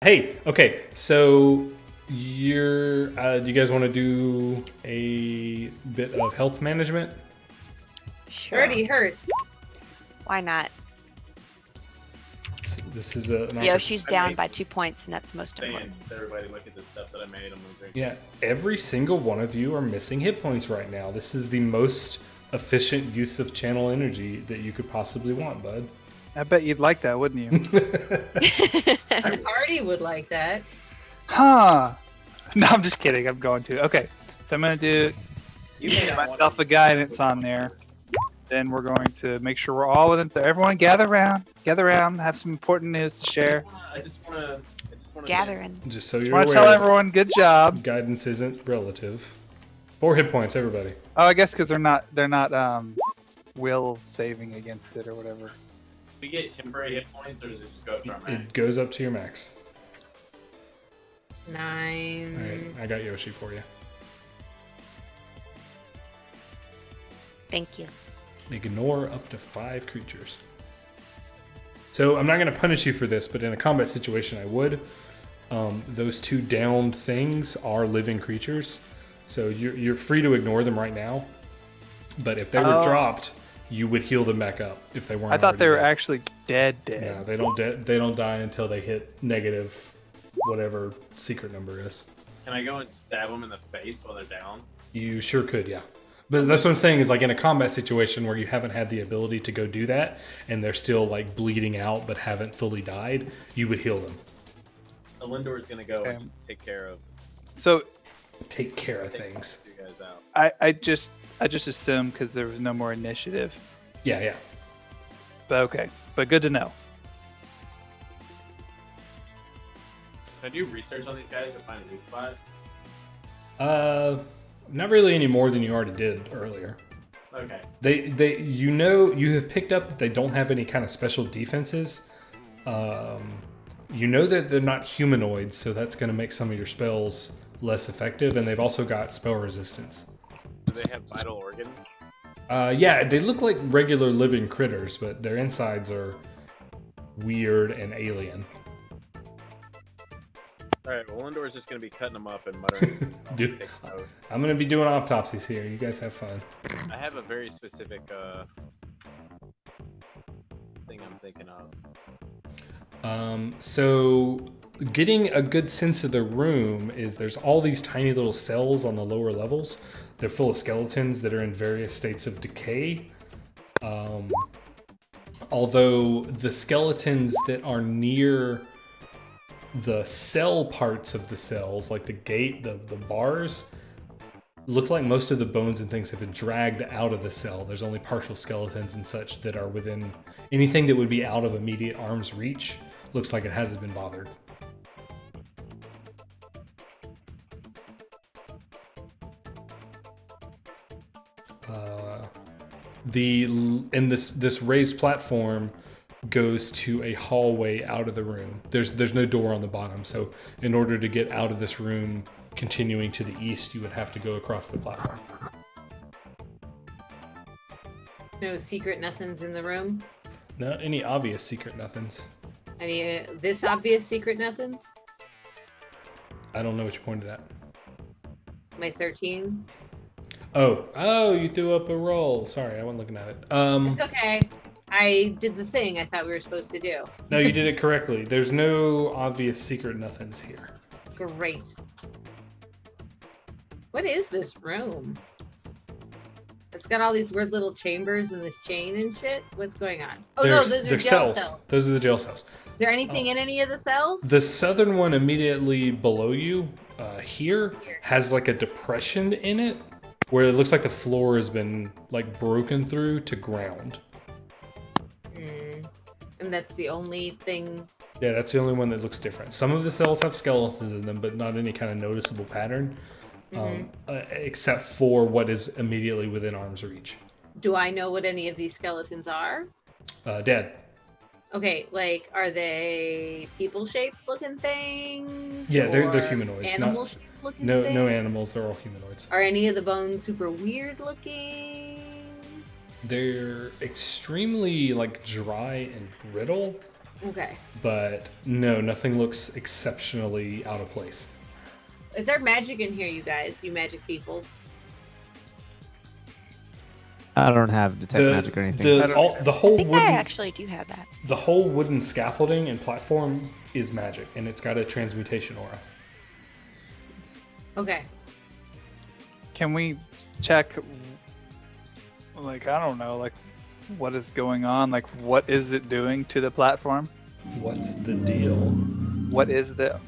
Hey, okay, so you're, do you guys want to do a bit of health management? Sure. Already hurts. Why not? This is an Yoshi's down by 2 points, and that's most Saying important. to everybody, look at the stuff that I made. I'm gonna drink. Yeah, every single one of you are missing hit points right now. This is the most efficient use of channel energy that you could possibly want, bud. I bet you'd like that, wouldn't you? Artie would like that. Huh. No, I'm just kidding. I'm going to. Okay. So I'm going to do You may not want myself a guidance on there. Then we're going to make sure we're all within there. Everyone gather around. Gather around. Have some important news to share. I just wanna Gathering. Just so I you're want to tell aware, everyone good job. guidance isn't relative. 4 hit points, everybody. Oh, I guess because they're not will saving against it or whatever. We get temporary hit points, or does it just go up to our max? It goes up to your max. 9. All right, I got Yoshi for you. Thank you. Ignore up to 5 creatures. So I'm not going to punish you for this, but in a combat situation, I would. Those 2 downed things are living creatures, so you're free to ignore them right now. But if they were dropped, you would heal them back up if they weren't. I thought they already were dead. actually dead. Yeah, they don't die until they hit negative, whatever secret number is. Can I go and stab them in the face while they're down? You sure could, yeah. But that's what I'm saying is like in a combat situation where you haven't had the ability to go do that and they're still like bleeding out but haven't fully died, you would heal them. The Lindor's gonna go Okay. and just take care of So Take care of things. you guys out. I just assumed because there was no more initiative. Yeah, yeah. But okay. But good to know. Can I do research on these guys to find weak spots? Not really any more than you already did earlier. Okay. You have picked up that they don't have any kind of special defenses. You know that they're not humanoids, so that's going to make some of your spells less effective, and they've also got spell resistance. Do they have vital organs? Yeah, they look like regular living critters, but their insides are weird and alien. Alright, well Lindor's just gonna be cutting them up and muttering. Dude, take notes. I'm going to be doing autopsies here. You guys have fun. I have a very specific thing I'm thinking of. So getting a good sense of the room is there's all these tiny little cells on the lower levels. They're full of skeletons that are in various states of decay. Although the skeletons that are near the cell parts of the cells, like the gate, the bars, look like most of the bones and things have been dragged out of the cell. There's only partial skeletons and such that are within anything that would be out of immediate arm's reach. Looks like it hasn't been bothered. This raised platform goes to a hallway out of the room. There's no door on the bottom, so in order to get out of this room, continuing to the east, you would have to go across the platform. No secret nothings in the room. Not any obvious secret nothings. Any this obvious secret nothings? I don't know what you pointed at. My 13. Oh, you threw up a roll. Sorry, I wasn't looking at it. It's okay. I did the thing I thought we were supposed to do. No, you did it correctly. There's no obvious secret nothings here. Great. What is this room? It's got all these weird little chambers and this chain and shit. What's going on? Oh no, those are they're jail cells. Those are the jail cells. Is there anything in any of the cells? The southern one immediately below you, here, has like a depression in it where it looks like the floor has been like broken through to ground. And that's the only thing. Yeah, that's the only one that looks different. Some of the cells have skeletons in them, but not any kind of noticeable pattern, except for what is immediately within arm's reach. Do I know what any of these skeletons are? Dead. Okay, like, are they people-shaped looking things? Yeah, they're or humanoids. Animal-shaped looking No things? animals. They're all humanoids. Are any of the bones super weird looking? They're extremely like dry and brittle. Okay. But no, nothing looks exceptionally out of place. Is there magic in here, you guys? You magic peoples? I don't have detect magic or anything. The I whole think I wooden actually do have that. the whole wooden scaffolding and platform is magic, and it's got a transmutation aura. Okay. Can we check? Like, I don't know, like, what is going on? Like, what is it doing to the platform? What's the deal? What is the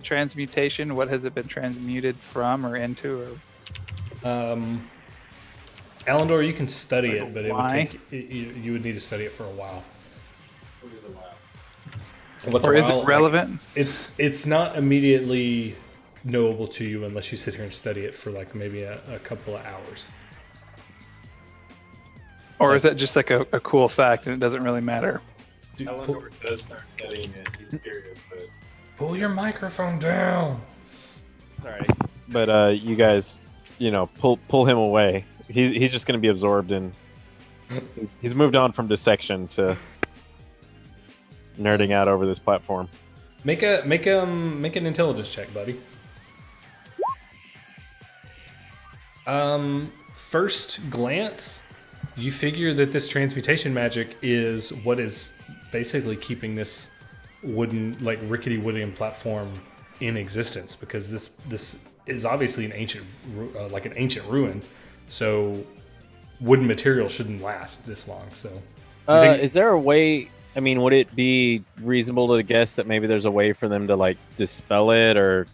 transmutation? What has it been transmuted from or into? Or Alendor, you can study Like, it, but it would why? take you would need to study it for a while. What is a while? What's or a is while? it relevant? It's not immediately knowable to you unless you sit here and study it for like maybe a couple of hours. Or is that just like a cool fact and it doesn't really matter? Eleanor does start studying it. He's curious, but Pull your microphone down. Sorry, but you guys, pull him away. He's just going to be absorbed in. He's moved on from dissection to nerding out over this platform. Make an intelligence check, buddy. First glance, you figure that this transmutation magic is what is basically keeping this wooden, like rickety wooden platform in existence, because this is obviously an ancient ruin, so wooden material shouldn't last this long. So, Is there a way? I mean, would it be reasonable to guess that maybe there's a way for them to like dispel it or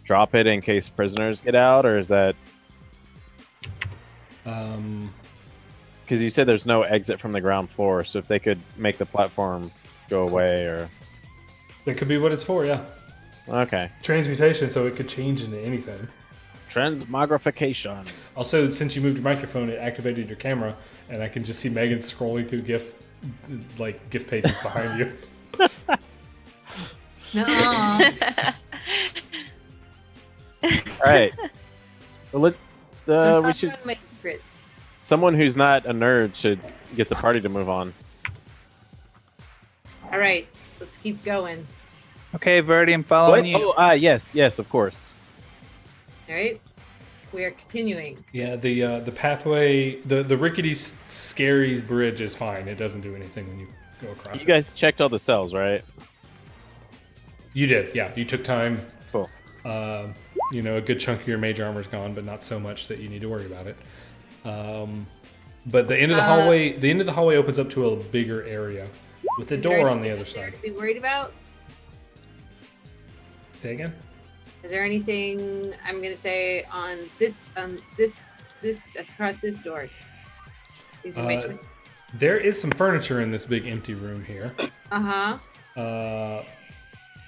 drop it in case prisoners get out, or is that? Because you said there's no exit from the ground floor, so if they could make the platform go away, or that could be what it's for. Yeah, okay, transmutation, so it could change into anything. transmogrification. Also, since you moved your microphone, it activated your camera, and I can just see Megan scrolling through GIF pages behind you. No. All right, well, let's. We should. My secrets. Someone who's not a nerd should get the party to move on. All right, let's keep going. Okay, Verdi, I'm following you. Oh, yes, of course. All right, we are continuing. Yeah, the pathway, the rickety, scary bridge is fine. It doesn't do anything when you go across. You guys checked all the cells, right? You did, yeah. You took time. Cool. A good chunk of your mage armor's gone, but not so much that you need to worry about it. But the end of the hallway opens up to a bigger area with a Is there door on the anything other up there side. to be worried about? Say again? Is there anything I'm gonna say on this across this door? These are my choices. There is some furniture in this big empty room here.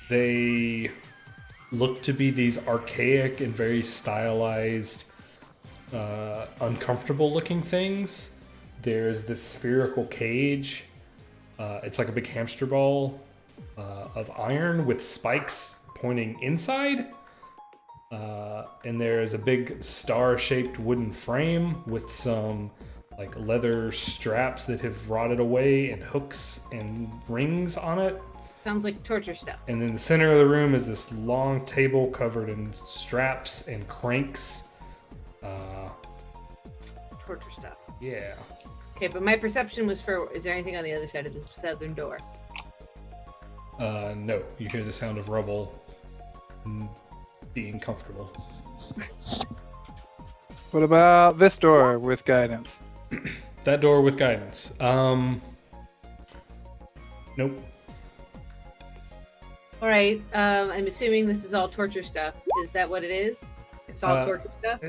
They look to be these archaic and very stylized, uncomfortable looking things. There's this spherical cage. It's like a big hamster ball of iron with spikes pointing inside. And there's a big star-shaped wooden frame with some like leather straps that have rotted away and hooks and rings on it. Sounds like torture stuff. And in the center of the room is this long table covered in straps and cranks. Torture stuff. Yeah. Okay, but my perception was for, is there anything on the other side of this southern door? No, you hear the sound of rubble being comfortable. What about this door with guidance? That door with guidance. Nope. All right, I'm assuming this is all torture stuff. Is that what it is? It's all torture stuff?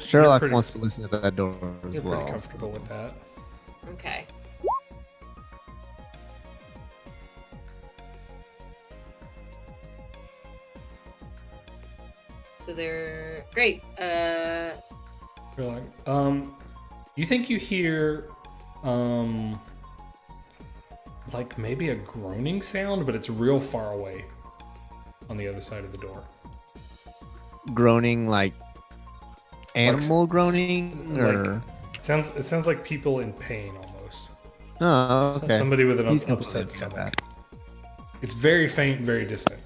Sherlock pretty, wants to listen to that door as you're well. pretty comfortable with that. Okay. So they're great. You're like, you think you hear, like maybe a groaning sound, but it's real far away on the other side of the door. Groaning like animal groaning, or It sounds like people in pain almost. oh, okay. Somebody with an He's upset complaining stomach. about It's very faint, very distant.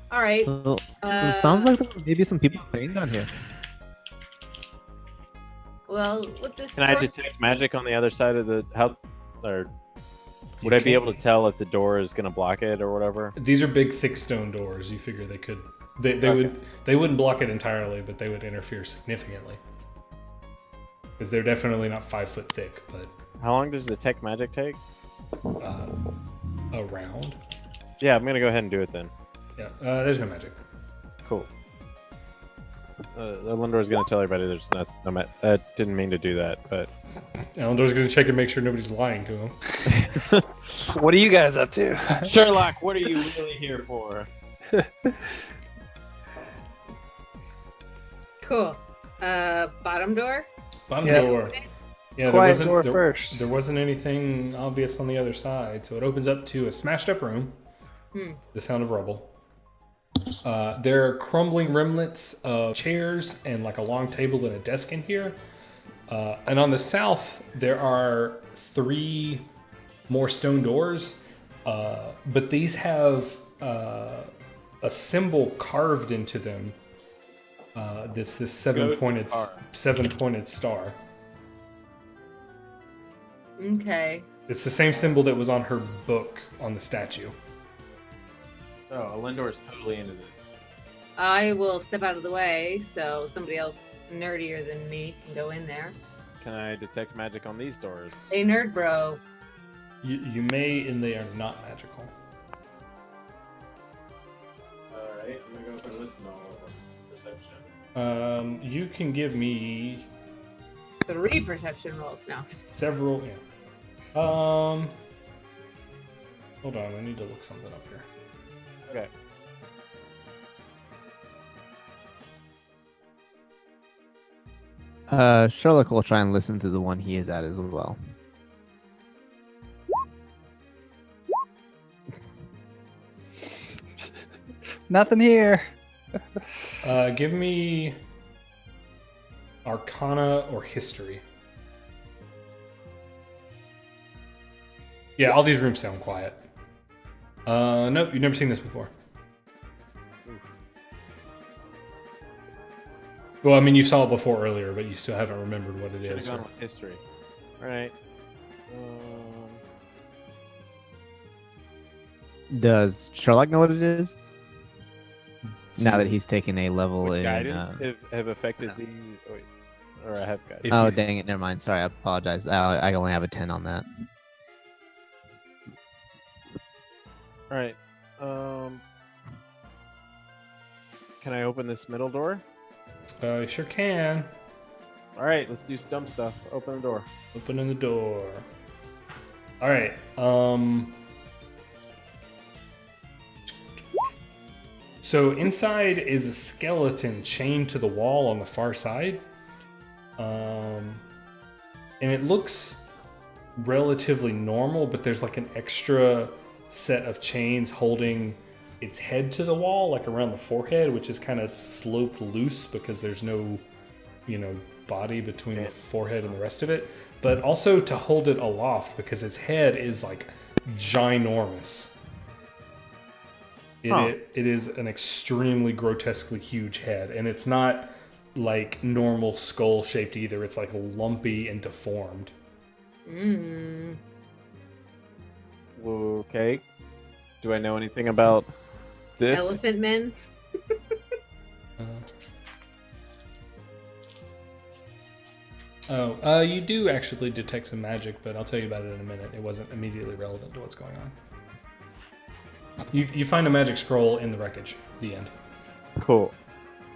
All right. Well, it sounds like there may be some people playing down here. Well, with this. Can I door- detect magic on the other side of the how? Or would You I be can't- able to tell if the door is gonna block it or whatever? These are big, thick stone doors. You figure they could. They Okay. they wouldn't block it entirely, but they would interfere significantly. Because they're definitely not 5 foot thick, but How long does detect magic take? a round. Yeah, I'm gonna go ahead and do it then. Yeah, there's no magic. Cool. Elendor's gonna tell everybody there's no didn't mean to do that, but Elendor's gonna check and make sure nobody's lying to him. What are you guys up to? Sherlock, what are you really here for? Cool. Bottom door. Bottom Yeah. door. Yeah, Quiet door first. There wasn't anything obvious on the other side, so it opens up to a smashed up room. The sound of rubble. There are crumbling remnants of chairs and like a long table and a desk in here. And on the south, there are 3 more stone doors, but these have a symbol carved into them. That's this seven-pointed star. Okay. It's the same symbol that was on her book on the statue. Oh, Elendor's totally into this. I will step out of the way so somebody else nerdier than me can go in there. Can I detect magic on these doors? Hey, nerd bro. You may, and they are not magical. Alright, I'm gonna go for listen to all of them. Perception. You can give me 3 perception rolls now. several. Yeah. Hold on, I need to look something up here. Okay. Sherlock will try and listen to the one he is at as well. Nothing here. Give me Arcana or History. Yeah, all these rooms sound quiet. Nope, you've never seen this before. Well, I mean, you saw it before earlier, but you still haven't remembered what it Should've is. gone with history. Alright. Does Sherlock know what it is? Now that he's taken a level Would in. guidance have affected the... Oh, wait. Or I have guidance. If Oh, you- dang it. Never mind. Sorry. I apologize. I only have a 10 on that. Alright. Can I open this middle door? Sure can. Alright, let's do dumb stuff. Open the door. Opening the door. All right. So inside is a skeleton chained to the wall on the far side. And it looks relatively normal, but there's like an extra set of chains holding its head to the wall, like around the forehead, which is kind of sloped loose because there's no, body between the forehead and the rest of it. But also to hold it aloft because its head is like ginormous. It is an extremely grotesquely huge head, and it's not like normal skull shaped either. It's like lumpy and deformed. Okay. Do I know anything about this? Elephant men. You do actually detect some magic, but I'll tell you about it in a minute. It wasn't immediately relevant to what's going on. You find a magic scroll in the wreckage. The end. Cool.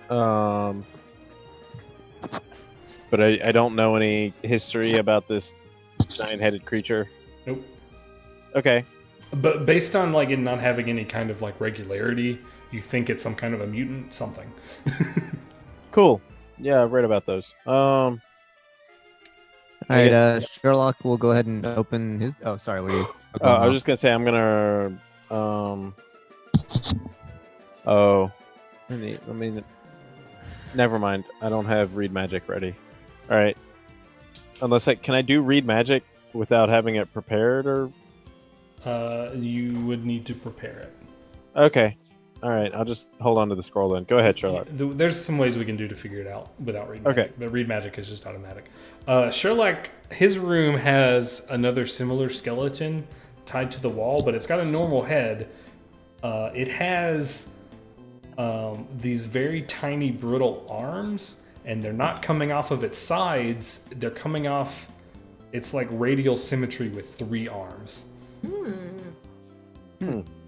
But I don't know any history about this giant-headed creature. Nope. Okay. But based on like it not having any kind of like regularity, you think it's some kind of a mutant something. Cool. Yeah, I've read about those. All I right. guess- Sherlock will go ahead and open his. Oh, sorry. What are you? I was just gonna say I'm gonna. Oh, never mind. I don't have read magic ready. All right. Can I do read magic without having it prepared, or You would need to prepare it. okay? All right, I'll just hold on to the scroll then. Go ahead, Sherlock. There's some ways we can do to figure it out without read Okay. magic, but read magic is just automatic. Sherlock, his room has another similar skeleton tied to the wall, but it's got a normal head. It has these very tiny brittle arms, and they're not coming off of its sides. They're coming off. It's like radial symmetry with 3 arms.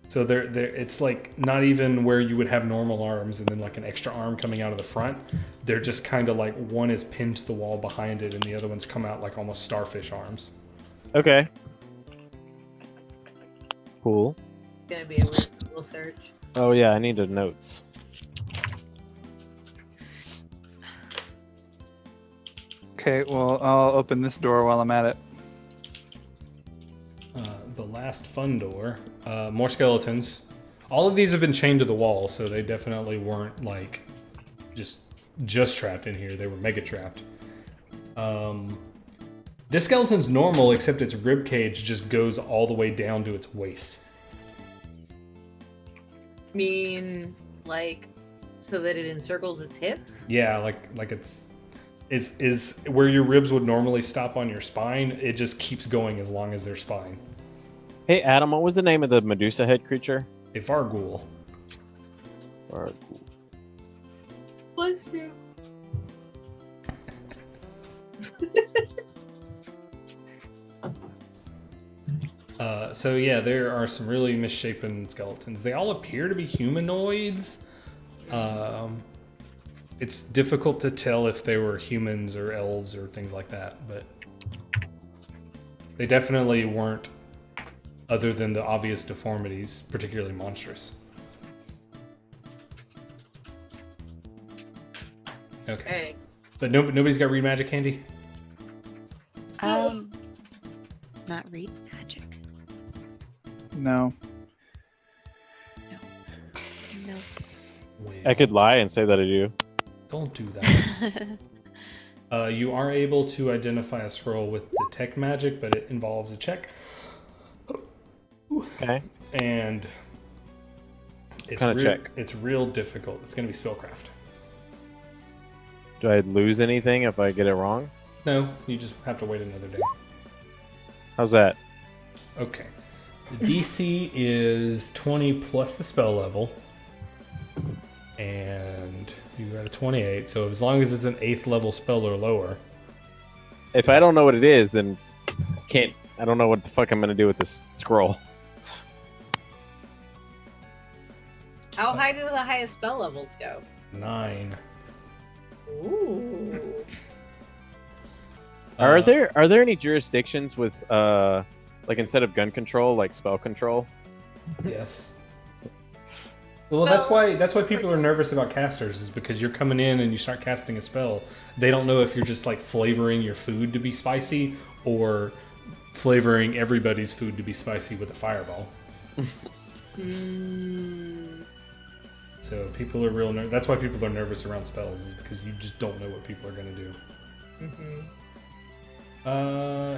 So it's like not even where you would have normal arms and then like an extra arm coming out of the front. They're just kind of like one is pinned to the wall behind it, and the other ones come out like almost starfish arms. Okay. Cool. It's gonna be a weird Google search. Oh yeah, I needed notes. Okay, well, I'll open this door while I'm at it. The last fun door. More skeletons. All of these have been chained to the wall, so they definitely weren't like just trapped in here. They were mega trapped. This skeleton's normal, except its rib cage just goes all the way down to its waist. Mean like so that it encircles its hips? Yeah, like it's is where your ribs would normally stop on your spine. It just keeps going as long as their spine. Hey Adam, what was the name of the Medusa head creature? A Farghoul. Or Bless you. So yeah, there are some really misshapen skeletons. They all appear to be humanoids. It's difficult to tell if they were humans or elves or things like that, but they definitely weren't, other than the obvious deformities, particularly monstrous. Okay. Okay. But nobody's got read magic candy? Not read magic. No. No. Well, I could lie and say that I do. Don't do that. You are able to identify a scroll with detect magic, but it involves a check. Okay. And it's Kinda check? It's real difficult. It's going to be spellcraft. Do I lose anything if I get it wrong? No, you just have to wait another day. How's that? Okay. The DC is 20 plus the spell level. And you got a 28, so as long as it's an 8th level spell or lower. If I don't know what it is, then I don't know what the fuck I'm gonna do with this scroll. How high do the highest spell levels go? 9. Ooh. Are there any jurisdictions with like instead of gun control, like spell control? Yes. Well, that's why people are nervous about casters, is because you're coming in and you start casting a spell. They don't know if you're just like flavoring your food to be spicy or flavoring everybody's food to be spicy with a fireball. So people are real that's why people are nervous around spells, is because you just don't know what people are going to do.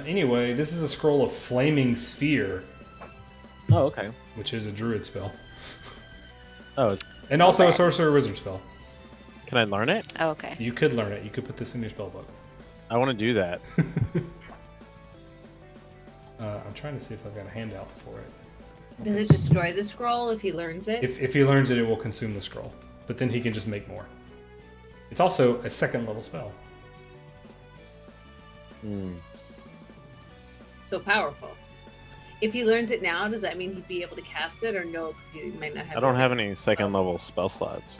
Anyway, this is a scroll of Flaming Sphere, Oh, okay. which is a druid spell. Oh, it's. And also a sorcerer wizard spell. Can I learn it? Oh, okay. You could learn it. You could put this in your spell book. I want to do that. I'm trying to see if I've got a handout for it. Does it destroy the scroll if he learns it? If he learns it, it will consume the scroll. But then he can just make more. It's also a 2nd level spell. So powerful. If he learns it now, does that mean he'd be able to cast it, or no? Because he might not have. I don't have any 2nd level spell slots.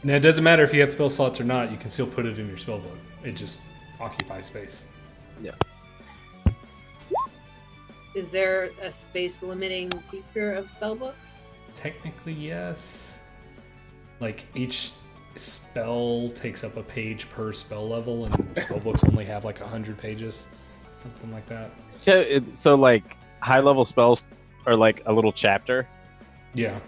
Now, it doesn't matter if you have spell slots or not. You can still put it in your spell book. It just occupies space. Yeah. Is there a space limiting feature of spellbooks? Technically, yes. Like, each spell takes up a page per spell level, and spellbooks only have like 100 pages. Something like that. Yeah. So like high level spells are like a little chapter. Yeah.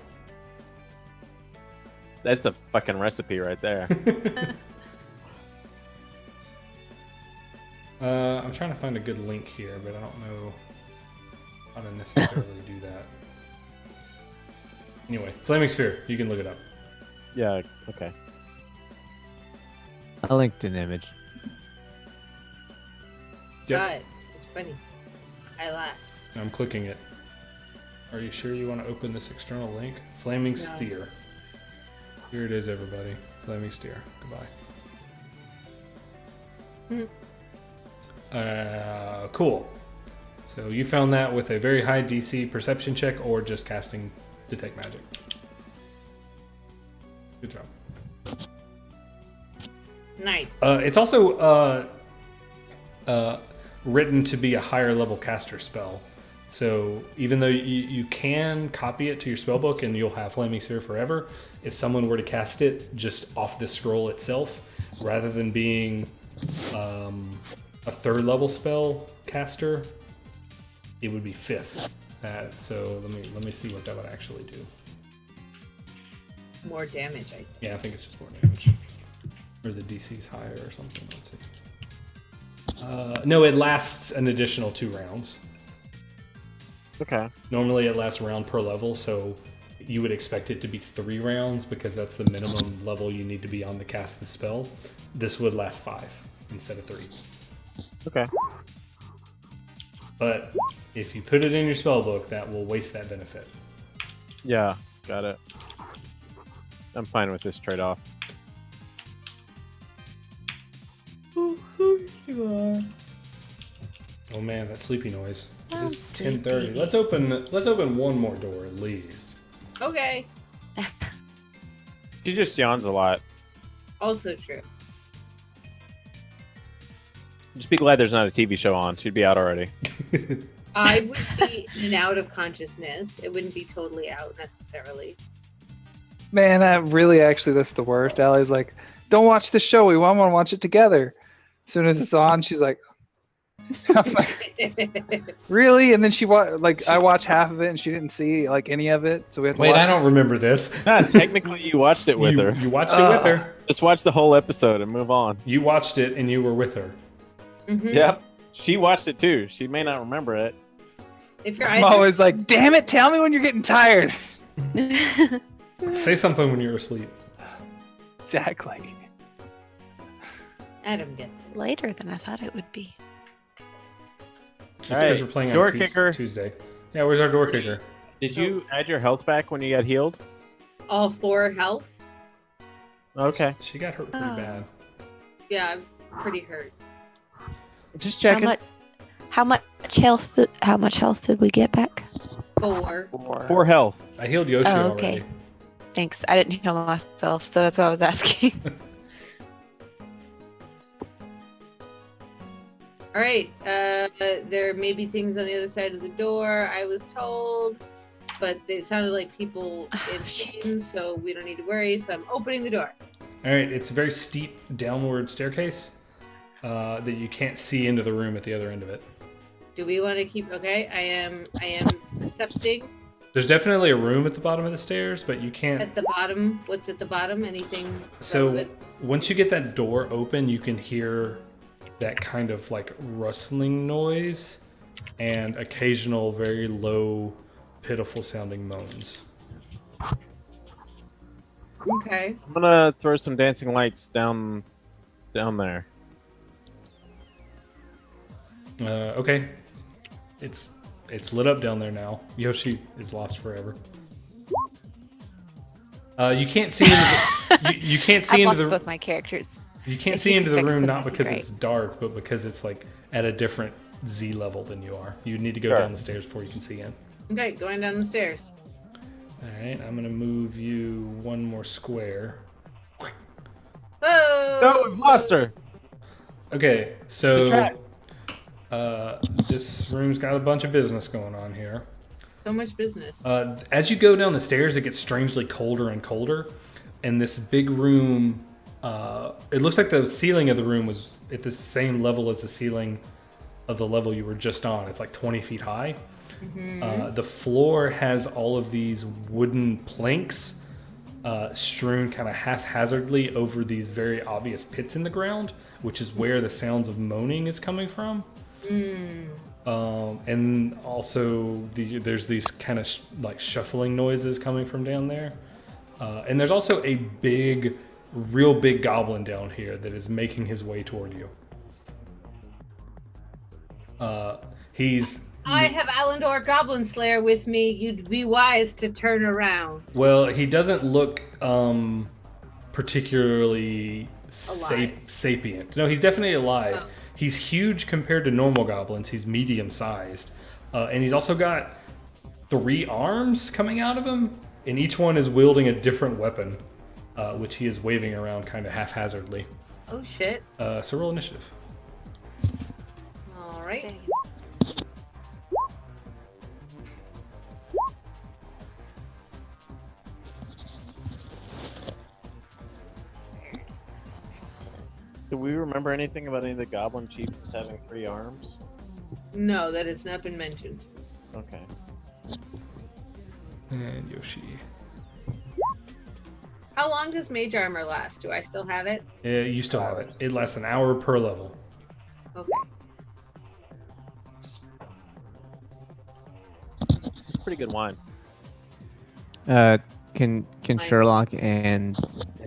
That's a fucking recipe right there. I'm trying to find a good link here, but I don't know how to necessarily do that. Anyway, Flaming Sphere, you can look it up. Yeah. Okay. I linked an image. Yep. God, it's funny. I laughed. I'm clicking it. Are you sure you want to open this external link? Flaming Sphere. Here it is, everybody. Flaming Sphere. Goodbye. Cool. So you found that with a very high DC perception check or just casting Detect Magic. Good job. Nice. It's also written to be a higher level caster spell. So even though you can copy it to your spellbook and you'll have Flaming Sphere forever, if someone were to cast it just off the scroll itself, rather than being a third level spell caster, it would be fifth. So let me see what that would actually do. More damage, I think. Yeah, I think it's just more damage. Or the DC's higher or something. Let's see. No, it lasts an additional 2 rounds. Okay. Normally it lasts a round per level, so you would expect it to be 3 rounds because that's the minimum level you need to be on to cast the spell. This would last 5 instead of 3. Okay. But if you put it in your spellbook, that will waste that benefit. Yeah. Got it. I'm fine with this trade-off. Oh man, that sleepy noise. I'm It's sleepy. 10:30. Let's open one more door at least. Okay. She just yawns a lot. Also true. Just be glad there's not a TV show on. She'd be out already. I would be in and out of consciousness. It wouldn't be totally out necessarily. Man, that's the worst. Allie's like, don't watch the show. We want to watch it together. As soon as it's on, she's like, I'm like, really? And then I watched half of it and she didn't see like any of it. So we have to Wait, watch I don't remember this. Nah, technically, you watched it with her. You watched it with her. Just watch the whole episode and move on. You watched it and you were with her. Mhm. Yep. She watched it too. She may not remember it. If your I'm eyes are always like, damn it, tell me when you're getting tired. Say something when you're asleep. Exactly. Adam gets it. Later than I thought it would be. It's All because right, we're playing door on kicker. Tuesday. Yeah, where's our door kicker? Did you add your health back when you got healed? All 4 health. Okay. She got hurt pretty Oh. bad. Yeah, I'm pretty hurt. Just How checking. much? How much health did we get back? 4. 4 health. I healed Yoshi Oh, okay. already. Thanks. I didn't heal myself, so that's why I was asking. All right. There may be things on the other side of the door, I was told, but it sounded like people in Shit. pain, so we don't need to worry. So I'm opening the door. All right, it's a very steep downward staircase that you can't see into the room at the other end of it. Do we want to keep? Okay, I am accepting. There's definitely a room at the bottom of the stairs, but you can't. At the bottom, what's at the bottom? Anything? So relevant? once you get that door open, you can hear that kind of like rustling noise and occasional very low, pitiful sounding moans. Okay. I'm gonna throw some dancing lights down there. Okay. It's lit up down there now. Yoshi is lost forever. You can't see into you can't see I into lost the both my characters. you can't If see you into could the fix room them, not that'd be because great. it's dark, but because it's like at a different Z level than you are. You need to go Sure. down the stairs before you can see in. Okay, going down the stairs. All right, I'm gonna move you one more square. Whoa! No, we've lost her. Okay, It's a so trap. this room's got a bunch of business going on here. So much business. As you go down the stairs, it gets strangely colder and colder, and this big room. It looks like the ceiling of the room was at the same level as the ceiling of the level you were just on. It's like 20 feet high. The floor has all of these wooden planks strewn kind of haphazardly over these very obvious pits in the ground, which is where the sounds of moaning is coming from. And also there's these kind of like shuffling noises coming from down there. And there's also a real big goblin down here that is making his way toward you. I have Alandor Goblin Slayer with me. You'd be wise to turn around. Well, he doesn't look particularly sapient. No, he's definitely alive. Oh. He's huge compared to normal goblins. He's medium-sized. And he's also got 3 arms coming out of him, and each one is wielding a different weapon, which he is waving around kind of haphazardly. Oh, shit. So roll initiative. All right. Do we remember anything about any of the goblin chiefs having 3 arms? No, that has not been mentioned. Okay. And Yoshi. How long does mage armor last? Do I still have it? You still have it. It lasts an hour per level. Okay. Pretty good wine. Can Sherlock and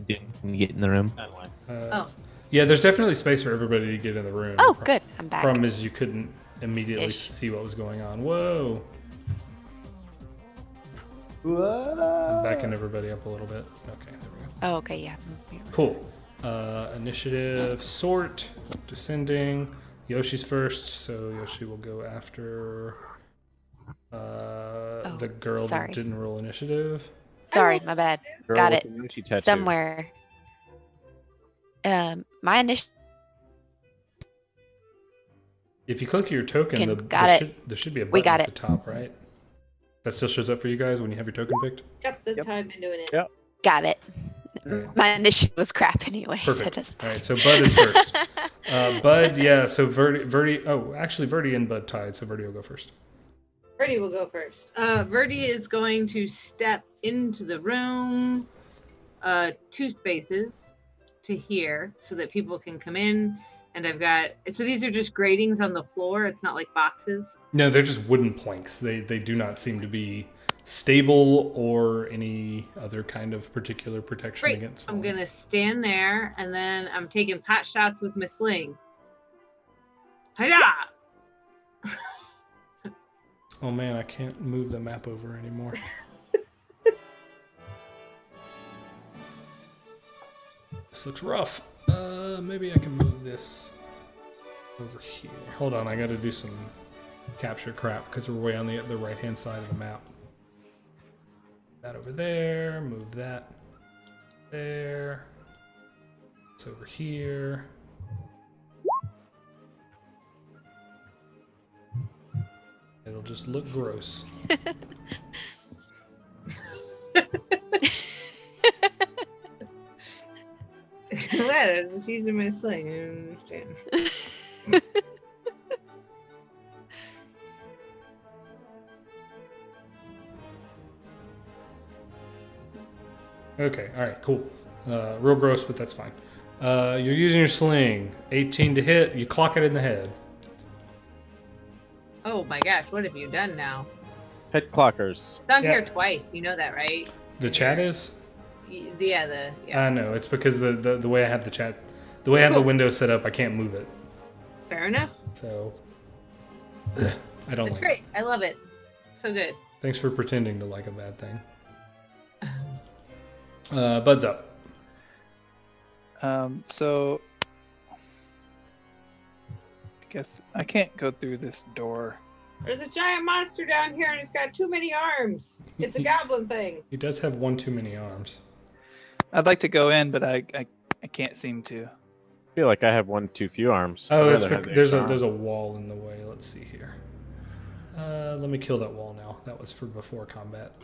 Dean get in the room? That wine. Oh. Yeah, there's definitely space for everybody to get in the room. Oh, good. I'm back. Problem is you couldn't immediately Ish. see what was going on. Whoa. Backing everybody up a little bit. Okay, there we go. Oh, okay, yeah. Cool. Initiative, sort, descending. Yoshi's first, so Yoshi will go after the girl sorry. that didn't roll initiative. Sorry, my bad. Girl Got with it. the Yoshi tattoo. Somewhere. My initial. If you click your token, there should be a We button got at it. the top, right? That still shows up for you guys when you have your token picked? Yep, that's how I've been doing it. Yep. Got it. Alright. My initiative was crap anyway. So it Perfect. doesn't All right, so Bud is first. Bud, yeah, so Verdi, oh, actually Verdi and Bud tied, so Verdi will go first. Verdi will go first. Verdi is going to step into the room 2 spaces to here so that people can come in. And I've got, so these are just gratings on the floor. It's not like boxes. No, they're just wooden planks. They do not seem to be stable or any other kind of particular protection Great. against I'm falling. going to stand there and then I'm taking pot shots with my sling. Hi-ya! Oh man, I can't move the map over anymore. This looks rough. Maybe I can move this over here. Hold on, I gotta do some capture crap because we're way on the right-hand side of the map. That over there, move that there. It's over here. It'll just look gross. What? I'm just using my sling. I don't understand. Okay, alright, cool. Real gross, but that's fine. You're using your sling. 18 to hit, you clock it in the head. Oh my gosh, what have you done now? Head clockers. It's on Yeah. here twice. You know that, right? The chat is? Yeah. I know, it's because the way I have the chat, the way I have the window set up, I can't move it. Fair enough. So, I don't It's like great. it. I love it. So good. Thanks for pretending to like a bad thing. Bud's up. So I guess I can't go through this door. There's a giant monster down here and it's got too many arms. It's a goblin thing. He does have one too many arms. I'd like to go in, but I can't seem to. I feel like I have one too few arms. Oh, I'd it's rather have the there's extra a arm. wall in the way. Let's see here. Let me kill that wall now. That was for before combat.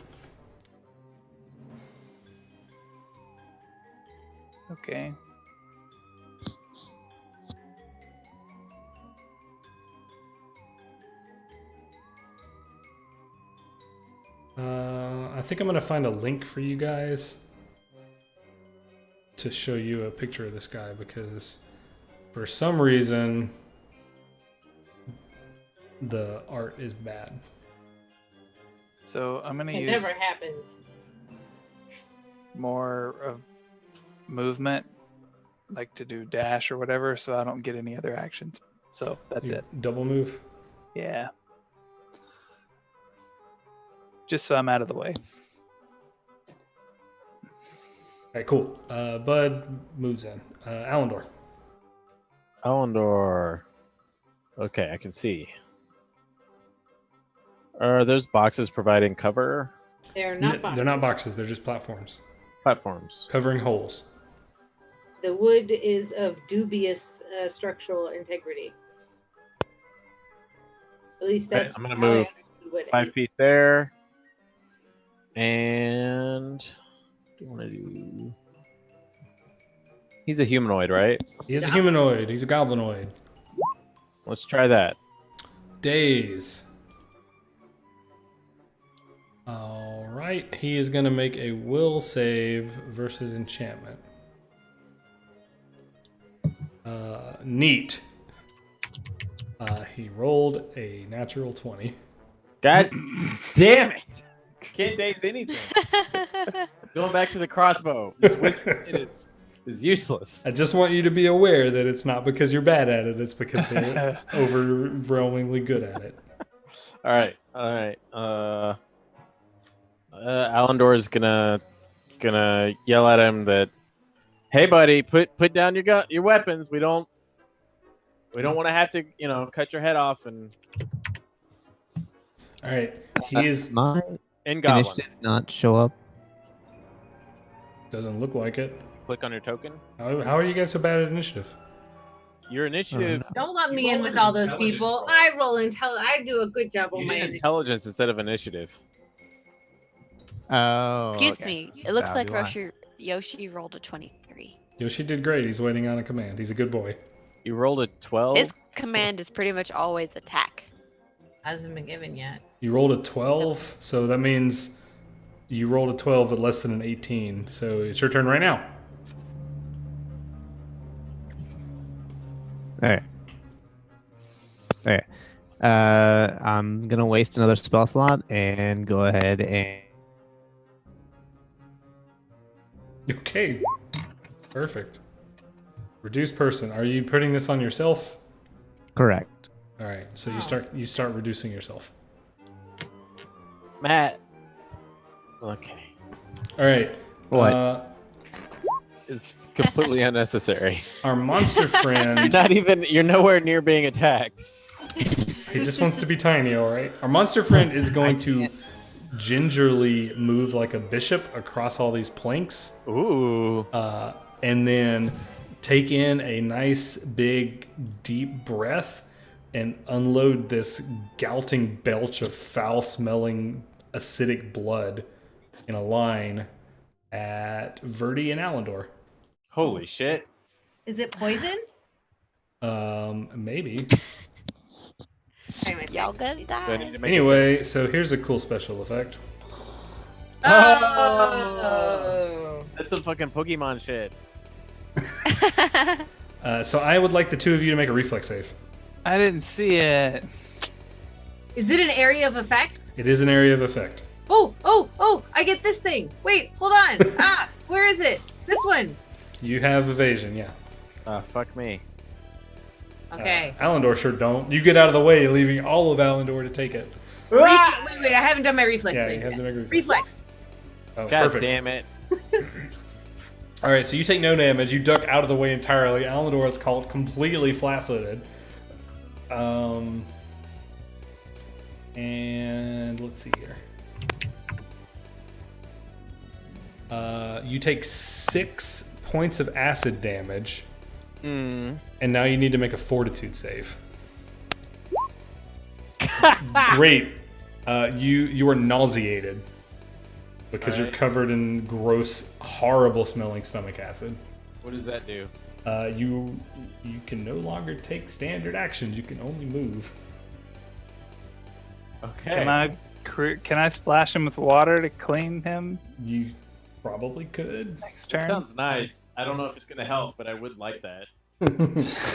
Okay. I think I'm gonna find a link for you guys to show you a picture of this guy because for some reason the art is bad. So I'm gonna It use never happens. more of movement, like to do dash or whatever, so I don't get any other actions. So that's You it. Double move. Yeah. Just so I'm out of the way. All right, cool. Bud moves in. Allendor. Elendor. Okay, I can see. Are those boxes providing cover? They're not. They're not boxes. They're just platforms Platforms. covering holes. The wood is of dubious structural integrity. At least Okay, that's. I'm gonna how I move understood what 5 feet there. And do you want to do? He's a humanoid, right? He is a humanoid. He's a goblinoid. Let's try that. Days. All right. He is going to make a will save versus enchantment. Neat. He rolled a natural 20. God damn it! Can't daze anything. Going back to the crossbow. This wizard is useless. I just want you to be aware that it's not because you're bad at it. It's because they're overwhelmingly good at it. All right. Allendor is gonna yell at him that, "Hey, buddy, put down your weapons. We don't want to have to, cut your head off and." All right. He is. My In Goblin, initiative not show up. Doesn't look like it. click on your token. How are you guys so bad at initiative? Your initiative. Don't let me in with all those people. I roll I do a good job on You my did initiative. intelligence instead of initiative. Oh. Excuse okay. me. It looks That'll like be why. Yoshi rolled a 23. Yoshi did great. He's waiting on a command. He's a good boy. You rolled a 12. His command is pretty much always attack. Hasn't been given yet. You rolled a 12, so that means you rolled a 12 with less than an 18. So it's your turn right now. Okay. Okay. I'm gonna waste another spell slot and go ahead and Okay. Perfect. Reduce person. Are you putting this on yourself? correct. All right. So you start reducing yourself. Matt. Okay. All right. What? It's completely unnecessary. Our monster friend. You're nowhere near being attacked. He just wants to be tiny, all right? Our monster friend is going to gingerly move like a bishop across all these planks. Ooh. And then take in a nice, big, deep breath and unload this gouting belch of foul-smelling, acidic blood in a line at Verdi and Allendor. Holy shit. Is it poison? Maybe. Y'all gonna Do I need die. to make Anyway, so here's a cool special effect. Oh! that's some fucking Pokemon shit. So I would like the two of you to make a reflex save. I didn't see it. Is it an area of effect? It is an area of effect. Oh! I get this thing. Wait, hold on. Where is it? This one. You have evasion, yeah. Fuck me. Okay. Allendor sure don't. You get out of the way, leaving all of Allendor to take it. Wait, I haven't done my reflex Yeah, thing you have yet. to make a reflex. Reflex. Oh, God perfect. damn it. All right, so you take no damage. You duck out of the way entirely. Allendor is caught completely flat-footed. And let's see here. You take 6 points of acid damage, Hmm. and now you need to make a fortitude save. Great. You are nauseated because you're Alright. covered in gross, horrible-smelling stomach acid. What does that do? You can no longer take standard actions. You can only move. Okay. Can I splash him with water to clean him? You Probably could. Next turn. Sounds nice. I don't know if it's gonna help, but I would like that.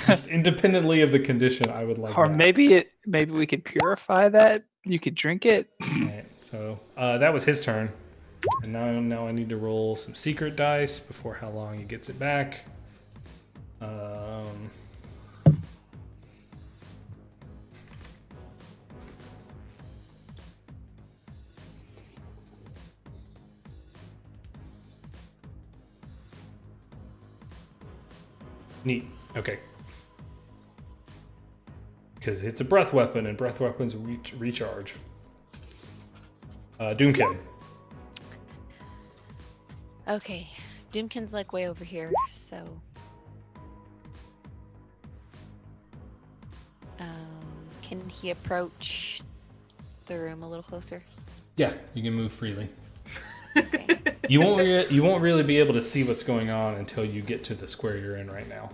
Just independently of the condition, I would like Or that. maybe we could purify that. You could drink it. Alright, so that was his turn. And now I need to roll some secret dice before how long he gets it back. Neat. Okay. Because it's a breath weapon, and breath weapons recharge. Doomkin. Okay, Doomkin's like way over here, so. Can he approach the room a little closer? Yeah, you can move freely. Okay. You won't really be able to see what's going on until you get to the square you're in right now.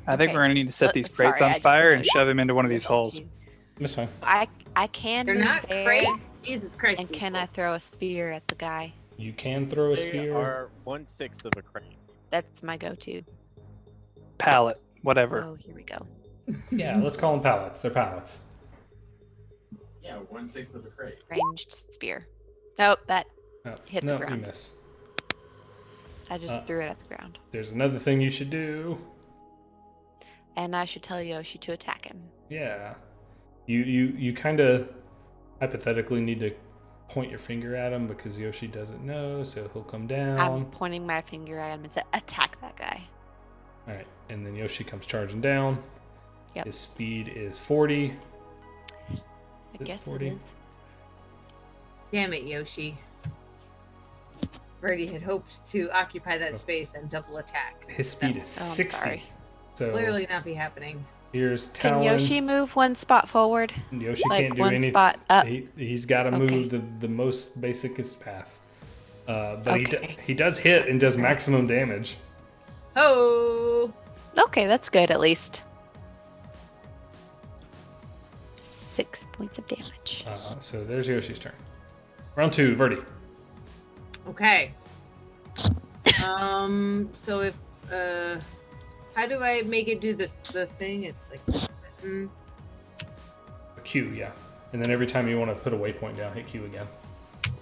I think Okay. we're gonna need to set these Sorry, crates I on just fire and noticed. shove him into one of these holes. That's fine. I can They're move not there, crates. Jesus Christ. and can I throw a spear at the guy? You can throw a They spear. are 1/6 of a crane. That's my go-to. Pallet, whatever. Oh, here we go. Yeah, let's call them pallets. They're pallets. Yeah, 1/6 of a crate. Ranged spear. Nope, that Oh, Hit the no, ground. you miss. I just threw it at the ground. There's another thing you should do. And I should tell Yoshi to attack him. Yeah. You kind of hypothetically need to point your finger at him because Yoshi doesn't know, so he'll come down. I'm pointing my finger at him and say, attack that guy. All right, and then Yoshi comes charging down. Yep. His speed is 40. I it guess 40? it is. Damn it, Yoshi. Verdi had hoped to occupy that Oh. space and double attack. His speed No. is Oh, I'm 60. sorry. So Clearly not be happening. here's Can Talon. Yoshi move one spot forward? Yoshi Like can't do one anything. spot up? He's got to Okay. move the most basicest path. But Okay. he does hit and does maximum damage. Oh, Okay, that's good at least. 6 points of damage. So there's Yoshi's turn. Round 2, Verdi. okay. So if how do I make it do the thing? It's like Q, yeah. And then every time you want to put a waypoint down, hit Q again.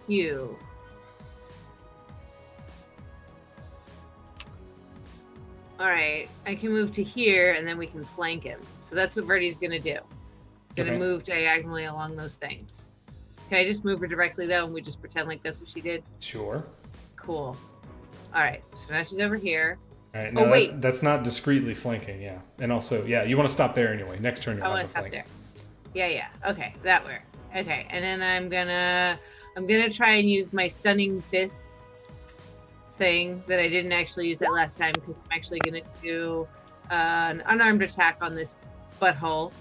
Q. All right, I can move to here, and then we can flank him. So that's what Verdi's gonna do. Gonna Okay. move diagonally along those things. Can I just move her directly though, and we just pretend like that's what she did? Sure. Cool. All right, so now she's over here. All right. Oh, Now wait. that's not discreetly flanking, yeah. And also, yeah, you want to stop there anyway. Next turn, you'll I have want a to stop flank. there. Yeah. Okay, that way. Okay, and then I'm gonna try and use my stunning fist thing that I didn't actually use that last time because I'm actually gonna do an unarmed attack on this butthole.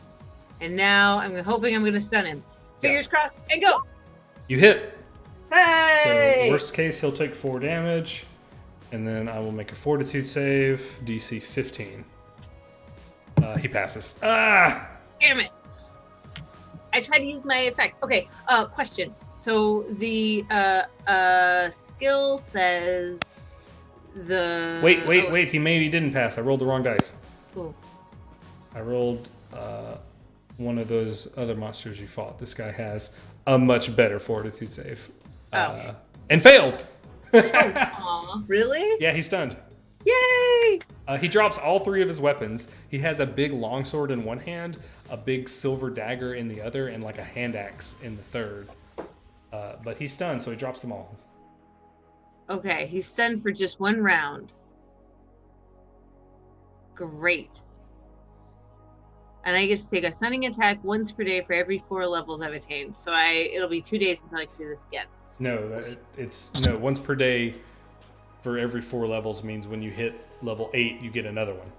And now I'm hoping I'm gonna stun him. Fingers crossed and go. You hit. Hey! So worst case, he'll take 4 damage, and then I will make a Fortitude save, DC 15. He passes. Ah! Damn it! I tried to use my effect. Okay. Question. So the skill says the. Wait. He didn't pass. I rolled the wrong dice. Cool. I rolled one of those other monsters you fought. This guy has a much better Fortitude save. And failed! Aw, really? Yeah, he's stunned. Yay! He drops all 3 of his weapons. He has a big longsword in one hand, a big silver dagger in the other, and like a hand axe in the third. But he's stunned, so he drops them all. Okay, he's stunned for just 1 round. Great. And I get to take a stunning attack once per day for every 4 levels I've attained. So it'll be 2 days until I can do this again. No, it's once per day for every 4 levels means when you hit level 8, you get another one.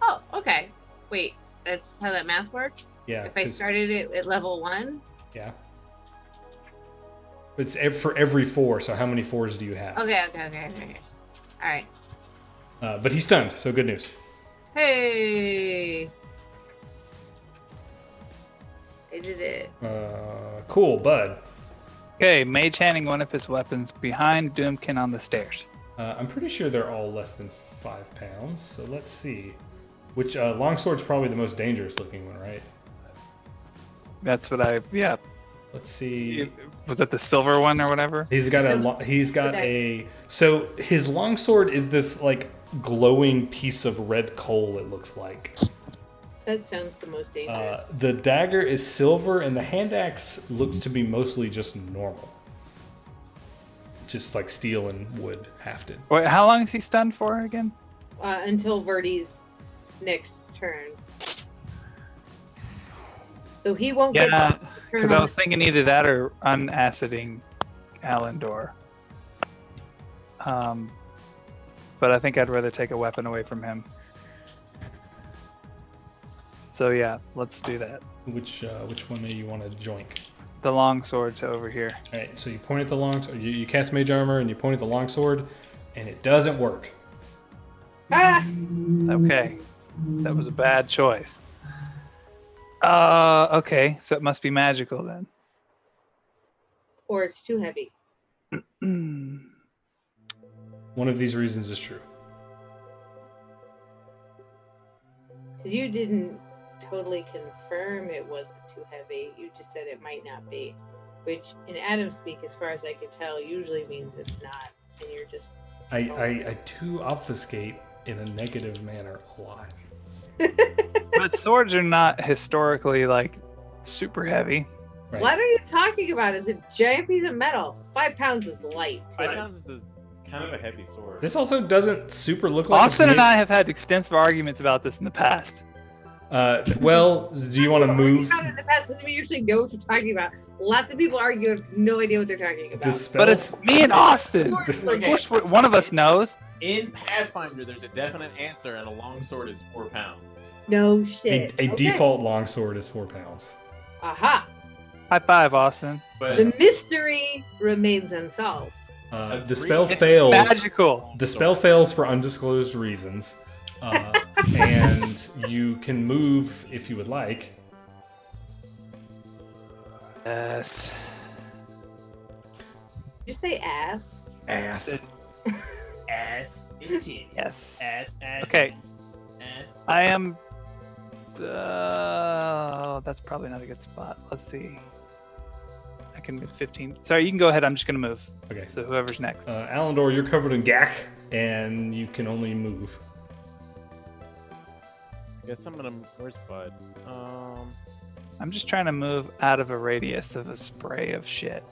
Oh, okay. Wait, that's how that math works? Yeah. If I 'cause- started it at level 1? Yeah. It's for every 4, so how many 4s do you have? Okay. All right. But he's stunned, so good news. Hey! I did it. Cool, bud. Okay, mage handing one of his weapons behind Doomkin on the stairs. I'm pretty sure they're all less than 5 pounds. So let's see. Which longsword's probably the most dangerous looking one, right? That's what yeah. Let's see. Was that the silver one or whatever? He's got so his longsword is this like glowing piece of red coal, it looks like. That sounds the most dangerous. The dagger is silver, and the hand axe looks to be mostly just normal. Just like steel and wood hafted. Wait, how long is he stunned for again? Until Verdi's next turn. So he won't get Yeah, to because I was thinking either that or unaciding Alendor. But I think I'd rather take a weapon away from him. So yeah, let's do that. Which one do you want to joink? The long sword to over here. All right, so you point at the longsword. You cast mage armor and you point at the longsword, and it doesn't work. Ah! Okay, that was a bad choice. Okay, so it must be magical then. Or it's too heavy. One of these reasons is true. Because you didn't totally confirm it wasn't too heavy. You just said it might not be. Which, in Adam speak, as far as I can tell, usually means it's not. And you're just... I do obfuscate in a negative manner a lot. But swords are not historically like super heavy. Right? What are you talking about? It's a giant piece of metal. 5 pounds is light. 5 pounds is kind of a heavy sword. This also doesn't super look like Austin and I have had extensive arguments about this in the past. Well, do you want to move? In the past doesn't mean you actually know what you're talking about. Lots of people argue and have no idea what they're talking about. The spell But it's me and Austin. Of Of course, one of us knows. In Pathfinder, there's a definite answer, and a longsword is 4 pounds. No shit. a Okay. default longsword is 4 pounds. Aha! High five, Austin. But The mystery remains unsolved. The spell It's fails. magical. The spell fails for undisclosed reasons, and you can move if you would like. Yes. Did you say ass? Ass. ass and titties. Yes. Ass. Okay. Ass. I am. That's probably not a good spot. Let's see. I can move 15. Sorry, you can go ahead. I'm just gonna move. Okay. So whoever's next. Alendor, you're covered in gack, and you can only move. Guess I'm gonna. Where's Bud? I'm just trying to move out of a radius of a spray of shit.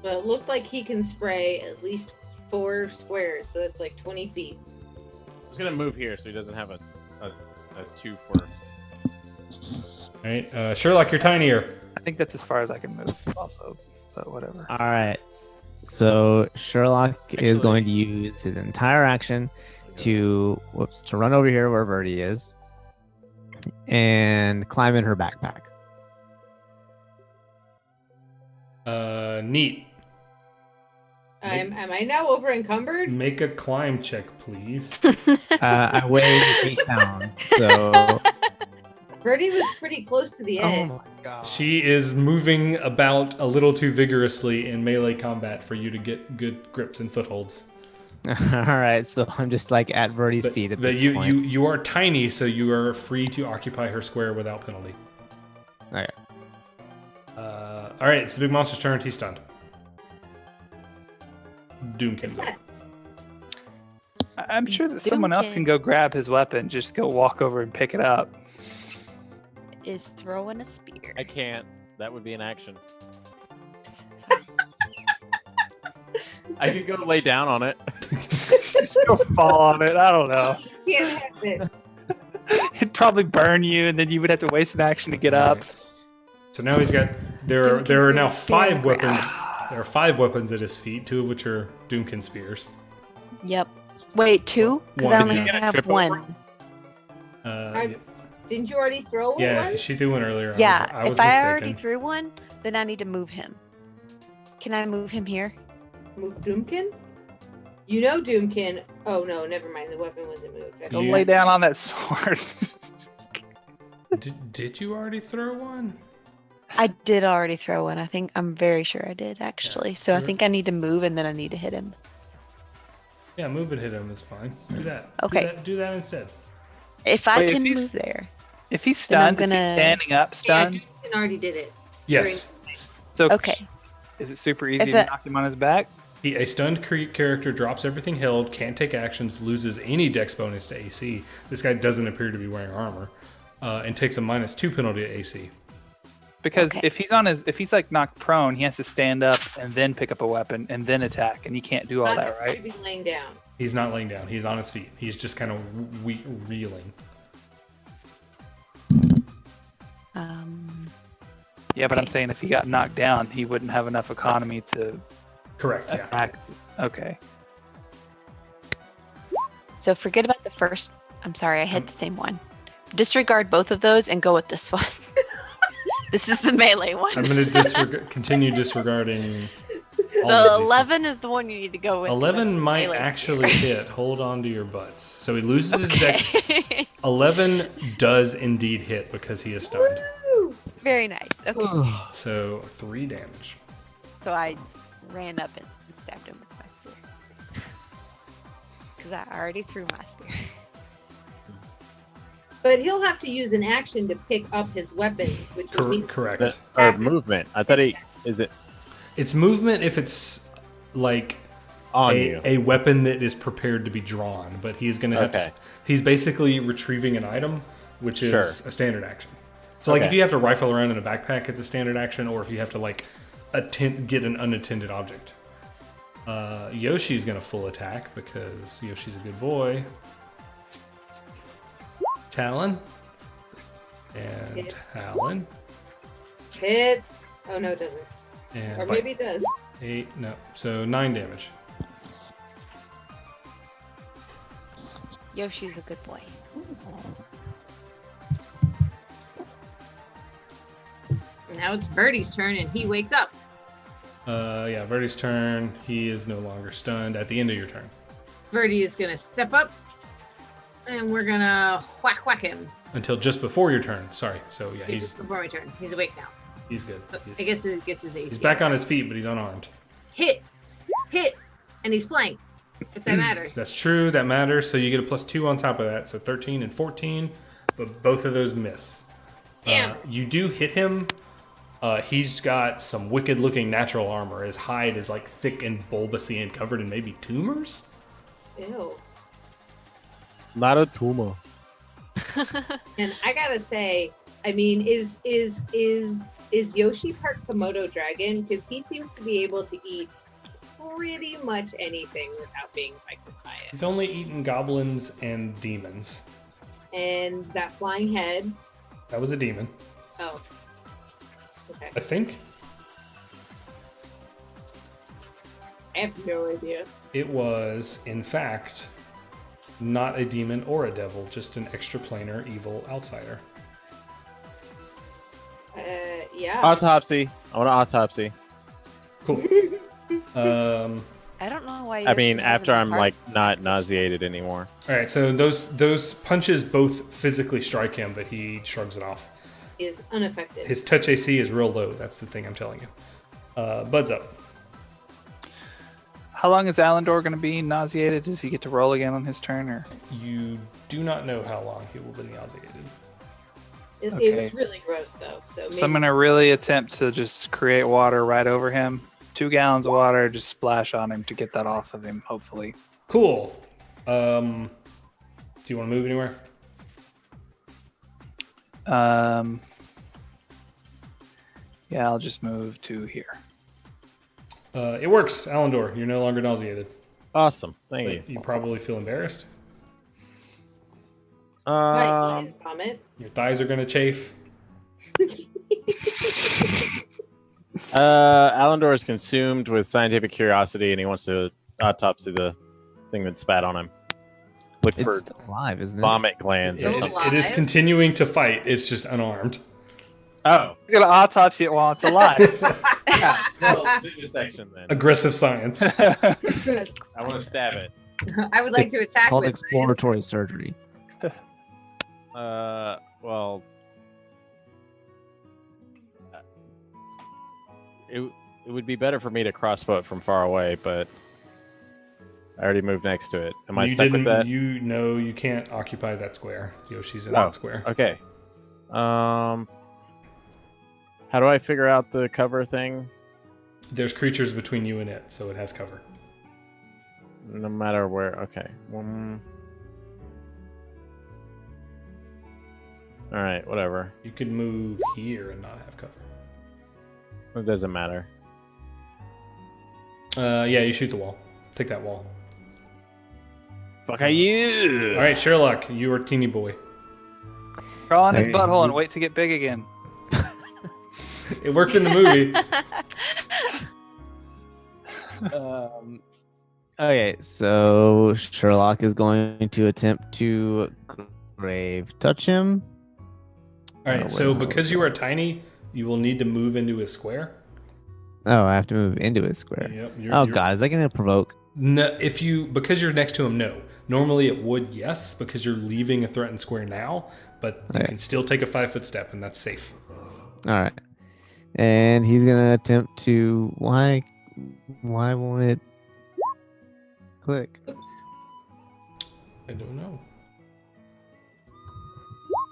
Well, it looked like he can spray at least 4 squares, so that's like 20 feet. I was gonna move here so he doesn't have a 2 for. All right, Sherlock, you're tinier. I think that's as far as I can move, also. But whatever. All right. So Sherlock is Actually- going to use his entire action to run over here where Verdi is and climb in her backpack. Neat. Am I now over encumbered? Make a climb check, please. I weigh 8 pounds, so Verdi was pretty close to the oh edge. my god. She is moving about a little too vigorously in melee combat for you to get good grips and footholds. All right, so I'm just like at Verdi's But- feet at but this you, point. you are tiny, so you are free to occupy her square without penalty. Okay. All right, it's the big monster's turn. He's stunned. Doomkin's up. I'm sure that someone else can go grab his weapon. Just go walk over and pick it up. Is throwing a spear. I can't. That would be an action. I could go lay down on it. Just go fall on it. I don't know. You can't have it. It'd probably burn you, and then you would have to waste an action to get up. So now he's got. There are now Doomkin's 5 spear. weapons. There are 5 weapons at his feet, 2 of which are Doomkin spears. Yep. Wait, 2? Because One. I only Is he gonna have trip over? 1. Didn't you already throw Yeah, one? she threw one earlier. Yeah, I was if I mistaken. already threw one, then I need to move him. Can I move him here? Move Doomkin? You know Doomkin. Oh no, never mind. The weapon wasn't moved. I Go You- lay down on that sword. Did you already throw one? I did already throw one. I think I'm very sure I did actually. So I Alright. think I need to move and then I need to hit him. Yeah, move and hit him is fine. Do that. Okay. Do that instead. If I Wait, if can he's- move there. If he's Then I'm stunned, is he gonna- standing up Yeah, stunned? Justin already did it. Yes. So Okay. is it super easy If to it- knock him on his back? A stunned character drops everything held, can't take actions, loses any dex bonus to AC. This guy doesn't appear to be wearing armor, and takes a -2 penalty to AC. Because Okay. if he's like knocked prone, he has to stand up and then pick up a weapon and then attack, and you can't do all that, right? Should be laying down. He's not laying down. He's on his feet. He's just kind of reeling. Yeah, but I'm Okay. saying if he got knocked down, he wouldn't have enough economy to Correct. Yeah. attack. Okay. So forget about the first. I'm sorry, I hit the same one. Disregard both of those and go with this one. This is the melee one. I'm going to continue disregarding. all The of these. 11 is the one you need to go with. 11 might melee actually hit. Hold on to your butts. So he loses his dex. Okay. 11 does indeed hit because he is stunned. Very nice. Okay. So 3 damage. So I ran up and stabbed him with my spear. Because I already threw my spear. But he'll have to use an action to pick up his weapons, which would mean Correct. Or movement. I thought is it It's movement if it's like on you? a weapon that is prepared to be drawn, but he's going to have Okay. to. He's basically retrieving an item, which is Sure. a standard action. So, like, if Okay. you have to rifle around in a backpack, it's a standard action, or if you have to like get an unattended object. Yoshi's going to full attack because Yoshi's a good boy. Talon and Hit. Talon hits. Oh no, it doesn't. and Or bite. maybe it does. 8. No, so 9 damage. Yoshi's a good boy. Now it's Birdie's turn, and he wakes up. Yeah, Verdi's turn. He is no longer stunned at the end of your turn. Birdie is gonna step up, and we're gonna whack him. Until just before your turn. Sorry. So yeah, Just before my turn. He's awake now. he's good. But He's, I guess he gets his AC. he's back on his feet, but he's unarmed. Hit, and he's flanked. If that matters. That's true. That matters. So you get a +2 on top of that. So 13 and 14, but both of those miss. Damn. You do hit him. He's got some wicked-looking natural armor. His hide is like thick and bulbousy and covered in maybe tumors. Ew. Not a tumor. And I gotta say, I mean, is Yoshi part Komodo dragon? Because he seems to be able to eat pretty much anything without being affected by it. He's only eaten goblins and demons. And that flying head. That was a demon, Oh. Okay. I think. I have no idea. It was, in fact, not a demon or a devil, just an extraplanar evil outsider. Yeah. Autopsy. I want an autopsy. Cool. I don't know why. I mean, Yoshi hasn't after been I'm part- like not nauseated anymore. All right, so those punches both physically strike him, but he shrugs it off. Is unaffected. His touch AC is real low. That's the thing I'm telling you. Bud's up. How long is Alandor going to be nauseated? Does he get to roll again on his turn, or? You do not know how long he will be nauseated. It Okay. was really gross though. So, So I'm maybe- going to really attempt to just create water right over him. 2 gallons of water, just splash on him to get that off of him, hopefully. Cool. Do you want to move anywhere? Yeah, I'll just move to here. It works, Alandor. You're no longer nauseated. Awesome. Thank you. But you probably feel embarrassed. Right, comment. Your thighs are going to chafe. Alandor is consumed with scientific curiosity, and he wants to autopsy the thing that spat on him. Look for It's still alive, isn't it? vomit glands or It's something. It is Alive? continuing to fight. It's just unarmed. Oh, He's going to autopsy it while it's alive. yeah. Well, do this section then. Aggressive science. I want to stab it. I would like to attack Called with exploratory surgery. Well, it would be better for me to crossbow it from far away, but I already moved next to it. Am I You stuck with that? You know you can't occupy that square. Yoshi's in Oh, that square. Okay. How do I figure out the cover thing? There's creatures between you and it, so it has cover. No matter where. Okay. All right. Whatever. You could move here and not have cover. It doesn't matter. Yeah, you shoot the wall. Take that wall. Fuck are you? All right, Sherlock, you are teeny boy. Crawl on his Hey. butthole and wait to get big again. It worked in the movie. Okay, so Sherlock is going to attempt to grave touch him. All right, Oh, so wait, because you are tiny, you will need to move into a square. Oh, I have to move into his square. Yep. Oh God, is that gonna provoke? No, because you're next to him, no. Normally it would, yes, because you're leaving a threatened square now, but you Okay. can still take a 5-foot step, and that's safe. All right, and he's gonna attempt to. Why won't it click? I don't know.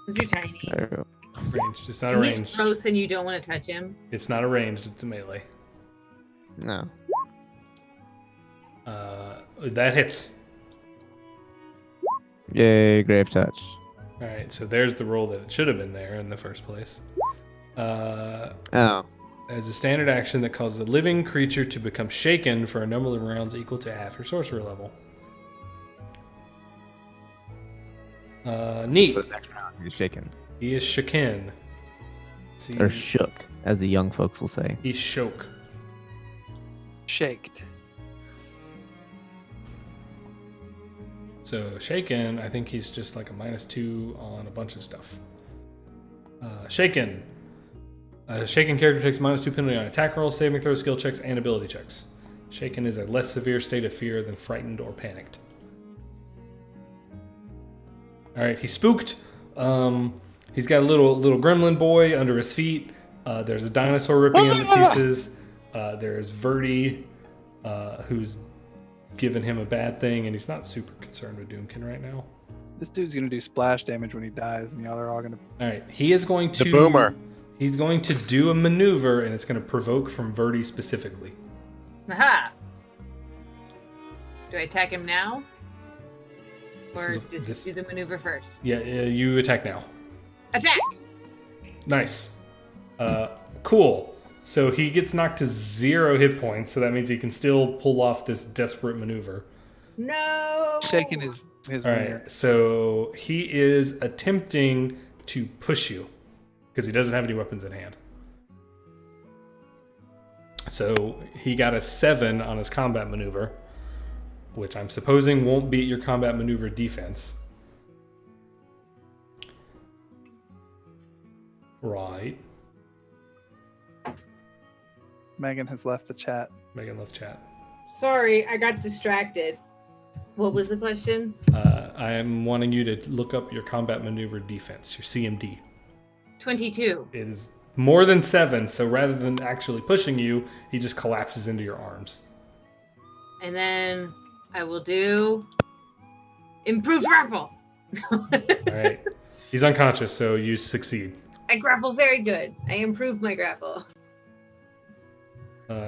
Because you're tiny. There we go. Ranged. It's not And he's arranged. gross and you don't want to touch him. It's not arranged. It's a melee. No. That hits. Yay, grave touch. All right, so there's the roll that it should have been there in the first place. Oh. As a standard action that causes a living creature to become shaken for a number of rounds equal to half your sorcerer level. Neat. For the next round, he's shaken. He is shaken. See, Or shook, as the young folks will say. he's shoke. Shaked. So shaken, I think he's just like a -2 on a bunch of stuff. Shaken. A shaken character takes -2 penalty on attack rolls, saving throws, skill checks, and ability checks. Shaken is a less severe state of fear than frightened or panicked. All right, he's spooked. He's got a little gremlin boy under his feet. There's a dinosaur ripping him to pieces. There's Verdi, who's given him a bad thing, and he's not super concerned with Doomkin right now. This dude's gonna do splash damage when he dies, and y'all are all gonna. All right, he is going to The boomer. He's going to do a maneuver, and it's going to provoke from Verdi specifically. Aha! Do I attack him now? Or just do the maneuver first? Yeah, you attack now. Attack! Nice. Cool. So he gets knocked to 0 hit points, so that means he can still pull off this desperate maneuver. No! Shaking his All wiener. right, so he is attempting to push you because he doesn't have any weapons in hand. So he got a 7 on his combat maneuver, which I'm supposing won't beat your combat maneuver defense. Right. Megan has left the chat. Megan left chat. Sorry, I got distracted. What was the question? I am wanting you to look up your combat maneuver defense, your CMD. 22. It is more than 7, so rather than actually pushing you, he just collapses into your arms. And then I will do improved grapple. All right. He's unconscious, so you succeed. I grapple very good. I improved my grapple.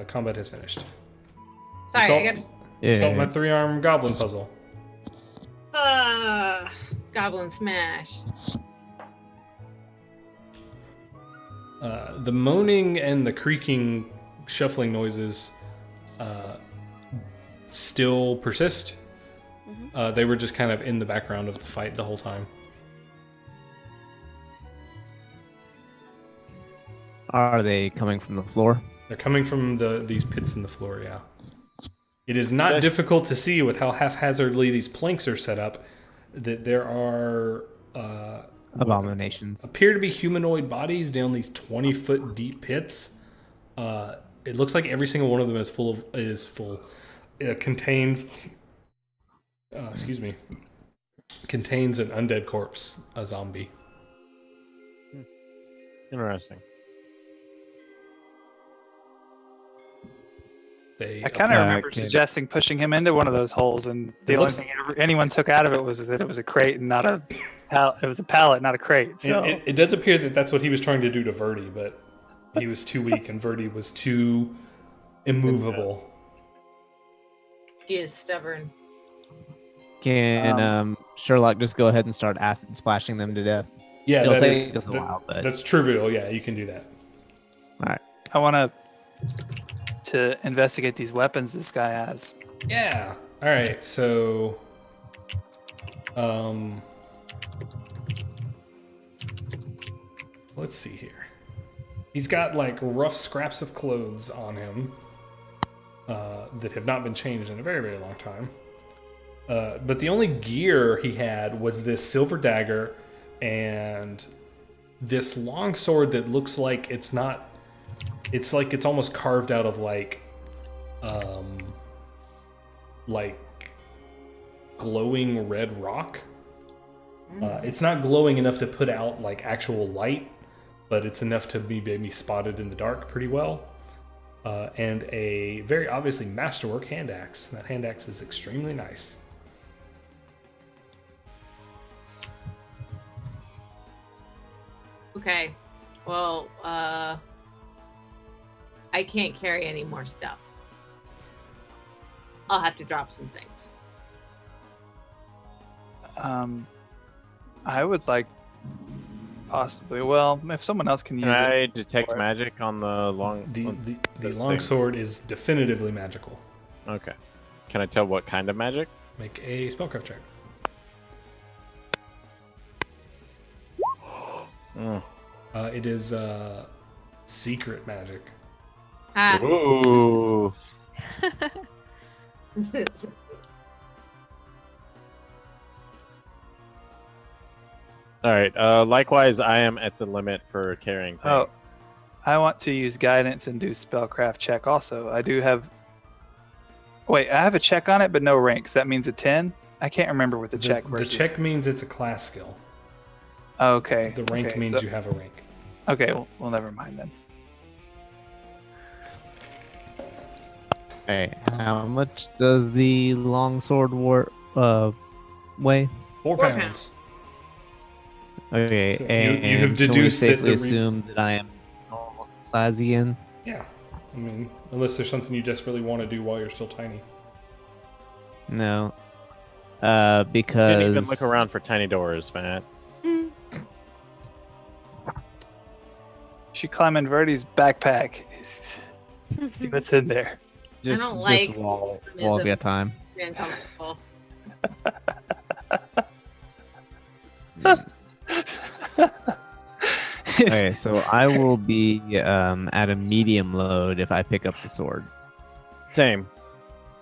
Combat has finished. Sorry, Assault, I got assault my Yeah. 3-arm goblin puzzle. goblin smash. The moaning and the creaking, shuffling noises still persist. They were just kind of in the background of the fight the whole time. Are they coming from the floor? They're coming from these pits in the floor, yeah. It is not Yes. difficult to see with how haphazardly these planks are set up that there are Abominations. appear to be humanoid bodies down these 20-foot deep pits. It looks like every single one of them contains contains an undead corpse, a zombie. Interesting. They I kind of Uh, remember okay. suggesting pushing him into one of those holes, and the It only looks- thing anyone took out of it was that it was a crate and not a pallet. It was a pallet, not a crate. So it does appear that that's what he was trying to do to Verdi, but he was too weak and Verdi was too immovable. He is stubborn. Can Sherlock just go ahead and start acid splashing them to death? Yeah, It'll that take is us a while, but that's trivial. Yeah, you can do that. I want to investigate these weapons this guy has. Yeah. All right. So, let's see here. He's got like rough scraps of clothes on him that have not been changed in a very, very long time. But the only gear he had was this silver dagger and this long sword that looks like it's not. It's like it's almost carved out of like glowing red rock. It's not glowing enough to put out like actual light, but it's enough to be maybe spotted in the dark pretty well. And a very obviously masterwork hand axe. That hand axe is extremely nice. Okay. Well, I can't carry any more stuff. I'll have to drop some things. I would like possibly. Well, if someone else can Can use I it. detect Or- magic on the long? The on the those long things? sword is definitively magical. Okay. Can I tell what kind of magic? Make a spellcraft check. Mm. It is secret magic. Ah. Ooh. All right. Likewise, I am at the limit for carrying things. Oh, I want to use guidance and do spellcraft check. Also, I do have. Wait, I have a check on it, but no ranks. That means a 10. I can't remember what the check The versus. check means it's a class skill. Okay. The rank okay, means so- you have a rank. Okay, well, never mind then. Hey, how much does the longsword weigh? 4 4 pounds. Okay, So you and have can we deduced that safely the assume that I am normal size again? Yeah. I mean, unless there's something you desperately want to do while you're still tiny. No. Didn't Because even look around for tiny doors, Matt. She climb in Verdi's backpack. See what's in there. just don't like wall pessimism. at a time. Very uncomfortable. Okay, so I will be at a medium load if I pick up the sword. Same.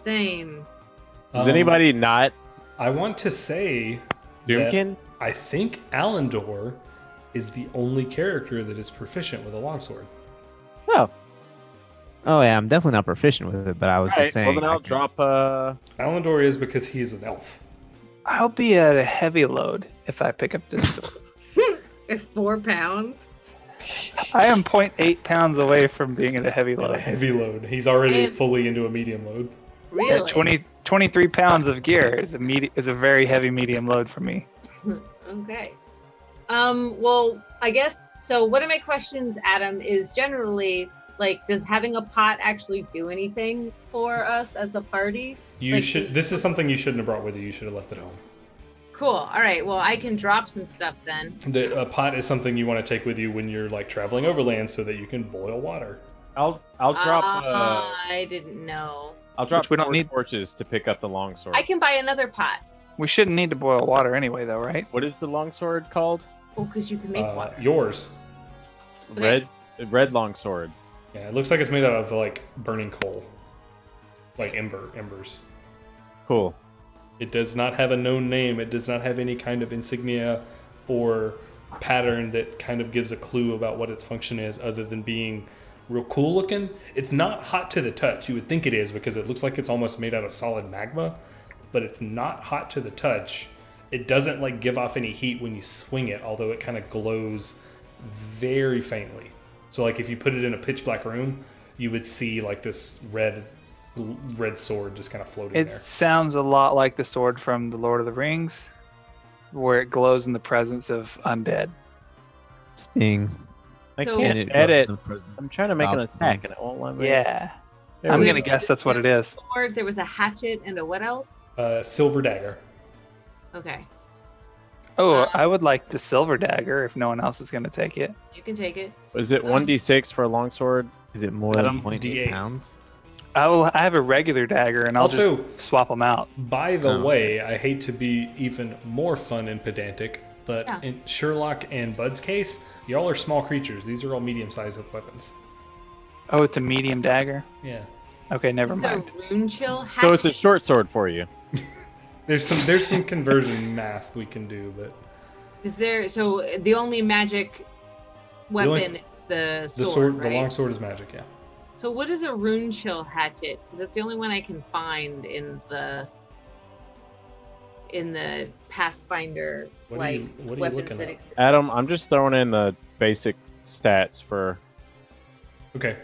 Same. Does Um, anybody not I want to say that Doomkin? I think Allendor is the only character that is proficient with a longsword. Oh, Oh yeah, I'm definitely not proficient with it, but I was alright. just saying. Well, then I I'll can- drop. Allendor is because he's an elf. I'll be at a heavy load if I pick up this sword. It's 4 pounds. I am 0.8 pounds away from being at a heavy At a load. heavy load. He's already And- fully into a medium load. Really? At 23 pounds of gear is a very heavy medium load for me. Okay. Well, I guess so. One of my questions, Adam, is generally like, does having a pot actually do anything for us as a party? You Like- should. This is something you shouldn't have brought with you. You should have left it home. Cool. All right. Well, I can drop some stuff then. A pot is something you want to take with you when you're like traveling overland, so that you can boil water. I'll drop. I didn't know. I'll drop Which we don't 4 need. torches to pick up the longsword. I can buy another pot. We shouldn't need to boil water anyway, though, right? What is the longsword called? Oh, because you can make water. Yours. Okay. Red longsword. Yeah, it looks like it's made out of like burning coal, like embers. Cool. It does not have a known name. It does not have any kind of insignia or pattern that kind of gives a clue about what its function is, other than being real cool looking. It's not hot to the touch. You would think it is because it looks like it's almost made out of solid magma, but it's not hot to the touch. It doesn't like give off any heat when you swing it, although it kind of glows very faintly. So like if you put it in a pitch black room, you would see like this red red sword just kind of floating It there. sounds a lot like the sword from the Lord of the Rings, where it glows in the presence of undead. Sting. I So- can't And it edit. goes in the prison. I'm trying to make an Goblins. attack and it won't let me. Yeah. There I'm we going to go. guess that's what it is. Sword, there was a hatchet and a what else? Silver dagger. Okay, Oh, I would like the silver dagger if no one else is going to take it. you can take it. Was it 1d6 for a longsword? Is it more Adam, than 0.8 D8. pounds? I have a regular dagger, and I'll Also- just swap them out. By the Oh. way, I hate to be even more fun and pedantic, but Yeah. in Sherlock and Bud's case, y'all are small creatures. These are all medium-sized weapons. Oh, it's a medium dagger? Yeah. Okay, never So mind. rune chill hatchet. So it's a short sword for you. There's some conversion math we can do, but Is there? So the only magic weapon, only- is the the sword, sword, right? the long sword is magic. Yeah. So what is a rune chill hatchet? Because that's the only one I can find in the Pathfinder What are like you weapons looking that at? exist. Adam, I'm just throwing in the basic stats for. Okay.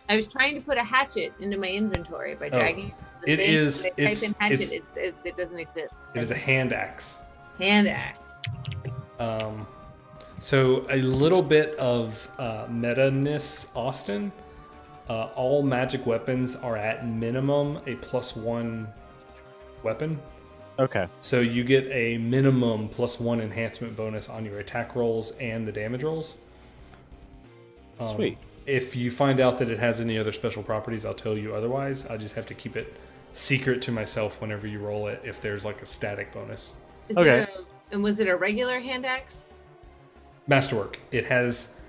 I was trying to put a hatchet into my inventory by Oh. dragging the It thing. is- When I type in hatchet, it's- it doesn't exist. It is a hand axe. hand axe. So a little bit of meta-ness, Austin. All magic weapons are at minimum a +1 weapon. Okay. So you get a minimum +1 enhancement bonus on your attack rolls and the damage rolls. Sweet. If you find out that it has any other special properties, I'll tell you otherwise. I just have to keep it secret to myself whenever you roll it if there's like a static bonus. Is Okay. it and was it a regular hand axe? Masterwork. It has.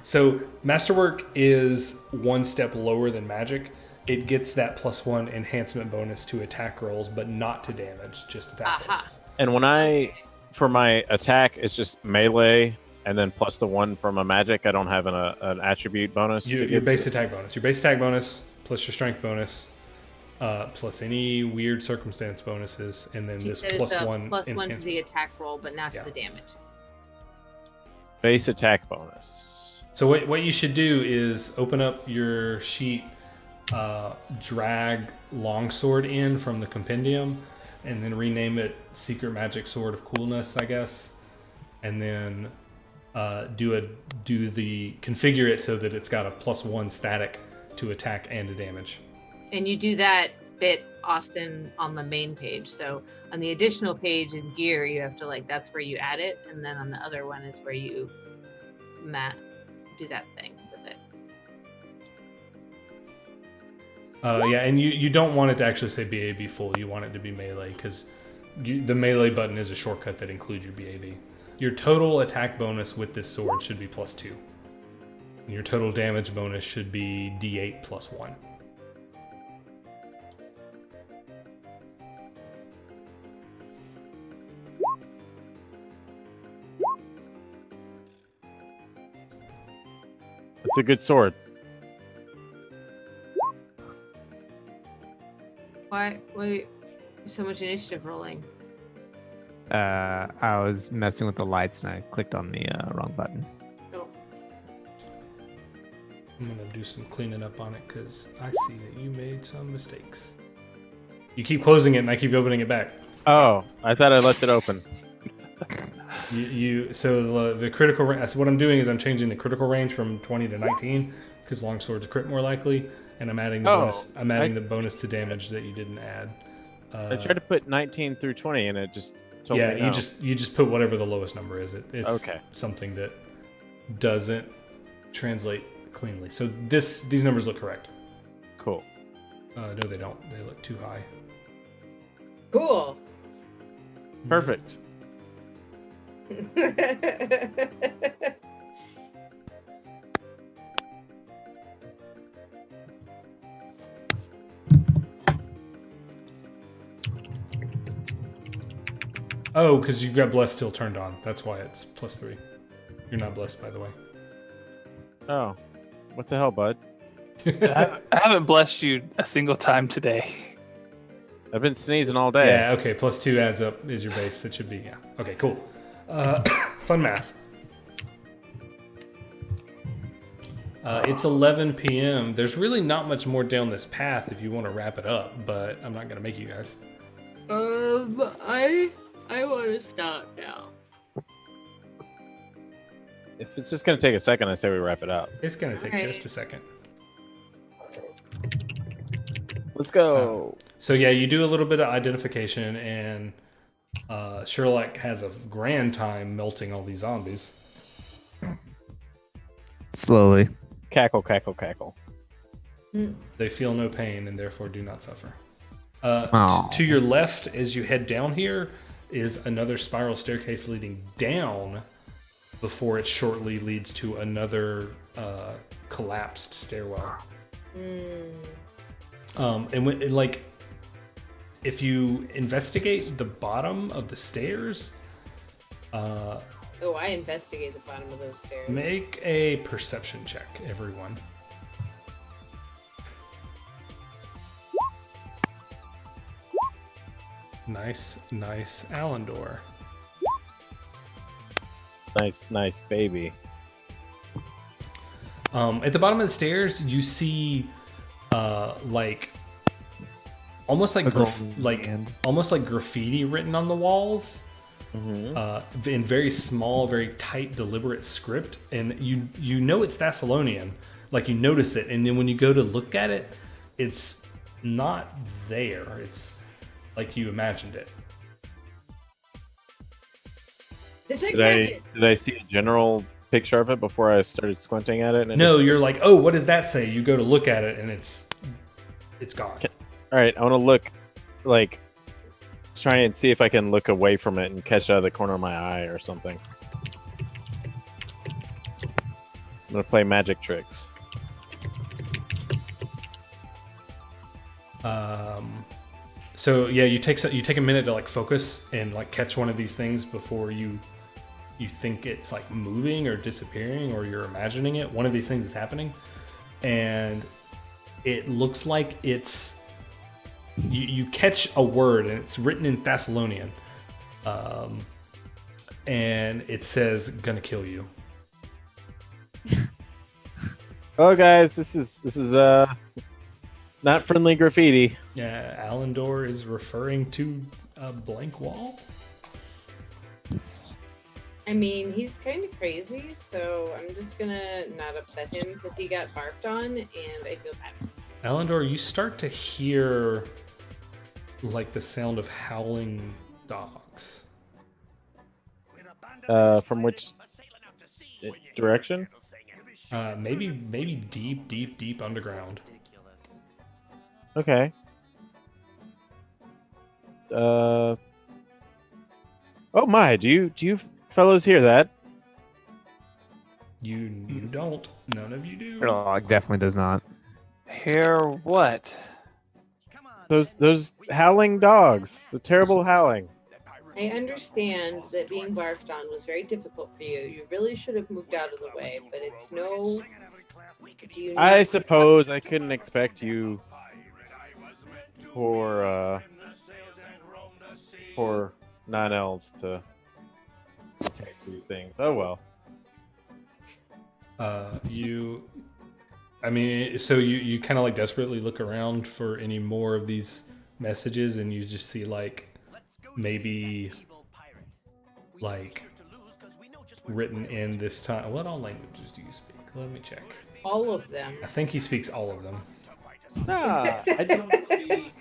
So Masterwork is one step lower than magic. It gets that +1 enhancement bonus to attack rolls, but not to damage, just attack rolls. Aha. And when for my attack, it's just melee, and then plus the one from a magic. I don't have an attribute bonus. to Your give base to- attack bonus. Your base attack bonus plus your strength bonus, plus any weird circumstance bonuses, and then She this said it's a +1 +1 to enhancement. the attack roll, but not Yeah. to the damage. base attack bonus. So what you should do is open up your sheet, drag longsword in from the compendium, and then rename it Secret Magic Sword of Coolness, I guess, and then configure it so that it's got a +1 static to attack and to damage. And you do that bit, Austin, on the main page. So on the additional page in gear, you have to that's where you add it, and then on the other one is where you do that thing with it. Yeah, and you don't want it to actually say BAB full. You want it to be melee because the melee button is a shortcut that includes your BAB. Your total attack bonus with this sword should be +2. And your total damage bonus should be D8 +1. It's a good sword. Why so much initiative rolling? I was messing with the lights and I clicked on the wrong button. Oh. I'm going to do some cleaning up on it because I see that you made some mistakes. You keep closing it and I keep opening it back. Oh, I thought I left it open. So the critical range. What I'm doing is I'm changing the critical range from 20 to 19 because longswords crit more likely, and I'm adding the bonus. I'm adding the bonus to damage that you didn't add. I tried to put 19 through 20, and it just told Yeah, me no. you just put whatever the lowest number is. It's Okay. something that doesn't translate cleanly. So these numbers look correct. Cool. No, they don't. They look too high. Cool. Perfect. Oh, because you've got blessed still turned on. That's why it's +3. You're not blessed, by the way. Oh, what the hell, bud? I haven't blessed you a single time today. I've been sneezing all day. Yeah, okay, +2 adds up is your base. It should be, yeah. Okay, cool. Fun math. It's 11 p.m. There's really not much more down this path if you want to wrap it up, but I'm not gonna make you guys. I want to stop now. If it's just gonna take a second, I say we wrap it up. It's gonna take Alright. just a second. Let's go. So yeah, you do a little bit of identification, and Sherlock has a grand time melting all these zombies. Slowly. Cackle, cackle, cackle. They feel no pain and therefore do not suffer. Aw. To your left, as you head down here, is another spiral staircase leading down before it shortly leads to another collapsed stairwell. And when, like, if you investigate the bottom of the stairs, Oh, I investigate the bottom of those stairs. make a perception check, everyone. Nice, nice, Allendor. Nice, nice baby. At the bottom of the stairs, you see, like, almost like almost like graffiti written on the walls, in very small, very tight, deliberate script, and you know it's Thessalonian, like you notice it, and then when you go to look at it, it's not there. It's like you imagined it. Did I see a general picture of it before I started squinting at it? And No, you're like, oh, what does that say? You go to look at it, and it's gone. All right, I want to look, like, try and see if I can look away from it and catch it out of the corner of my eye or something. I'm gonna play magic tricks. So yeah, you take a minute to like focus and like catch one of these things before you think it's like moving or disappearing or you're imagining it. One of these things is happening, and it looks like it's you catch a word and it's written in Thessalonian, and it says "gonna kill you." Oh, guys, this is not friendly graffiti. Yeah, Allendor is referring to a blank wall. I mean, he's kind of crazy, so I'm just gonna not upset him because he got barked on, and I feel bad. Allendor, you start to hear like the sound of howling dogs. From which direction? Maybe deep underground. Okay. Oh my! Do you fellows hear that? You don't. None of you do. Sherlock definitely does not. Hear what? Those howling dogs. The terrible howling. I understand that being barked on was very difficult for you. You really should have moved out of the way, but it's no. Do you I not- suppose I couldn't expect you poor non-elves to take these things. Oh well. I mean, so you kind of like desperately look around for any more of these messages, and you just see like maybe like written in this time. What all languages do you speak? Let me check. All of them. I think he speaks all of them. Ah, I don't speak.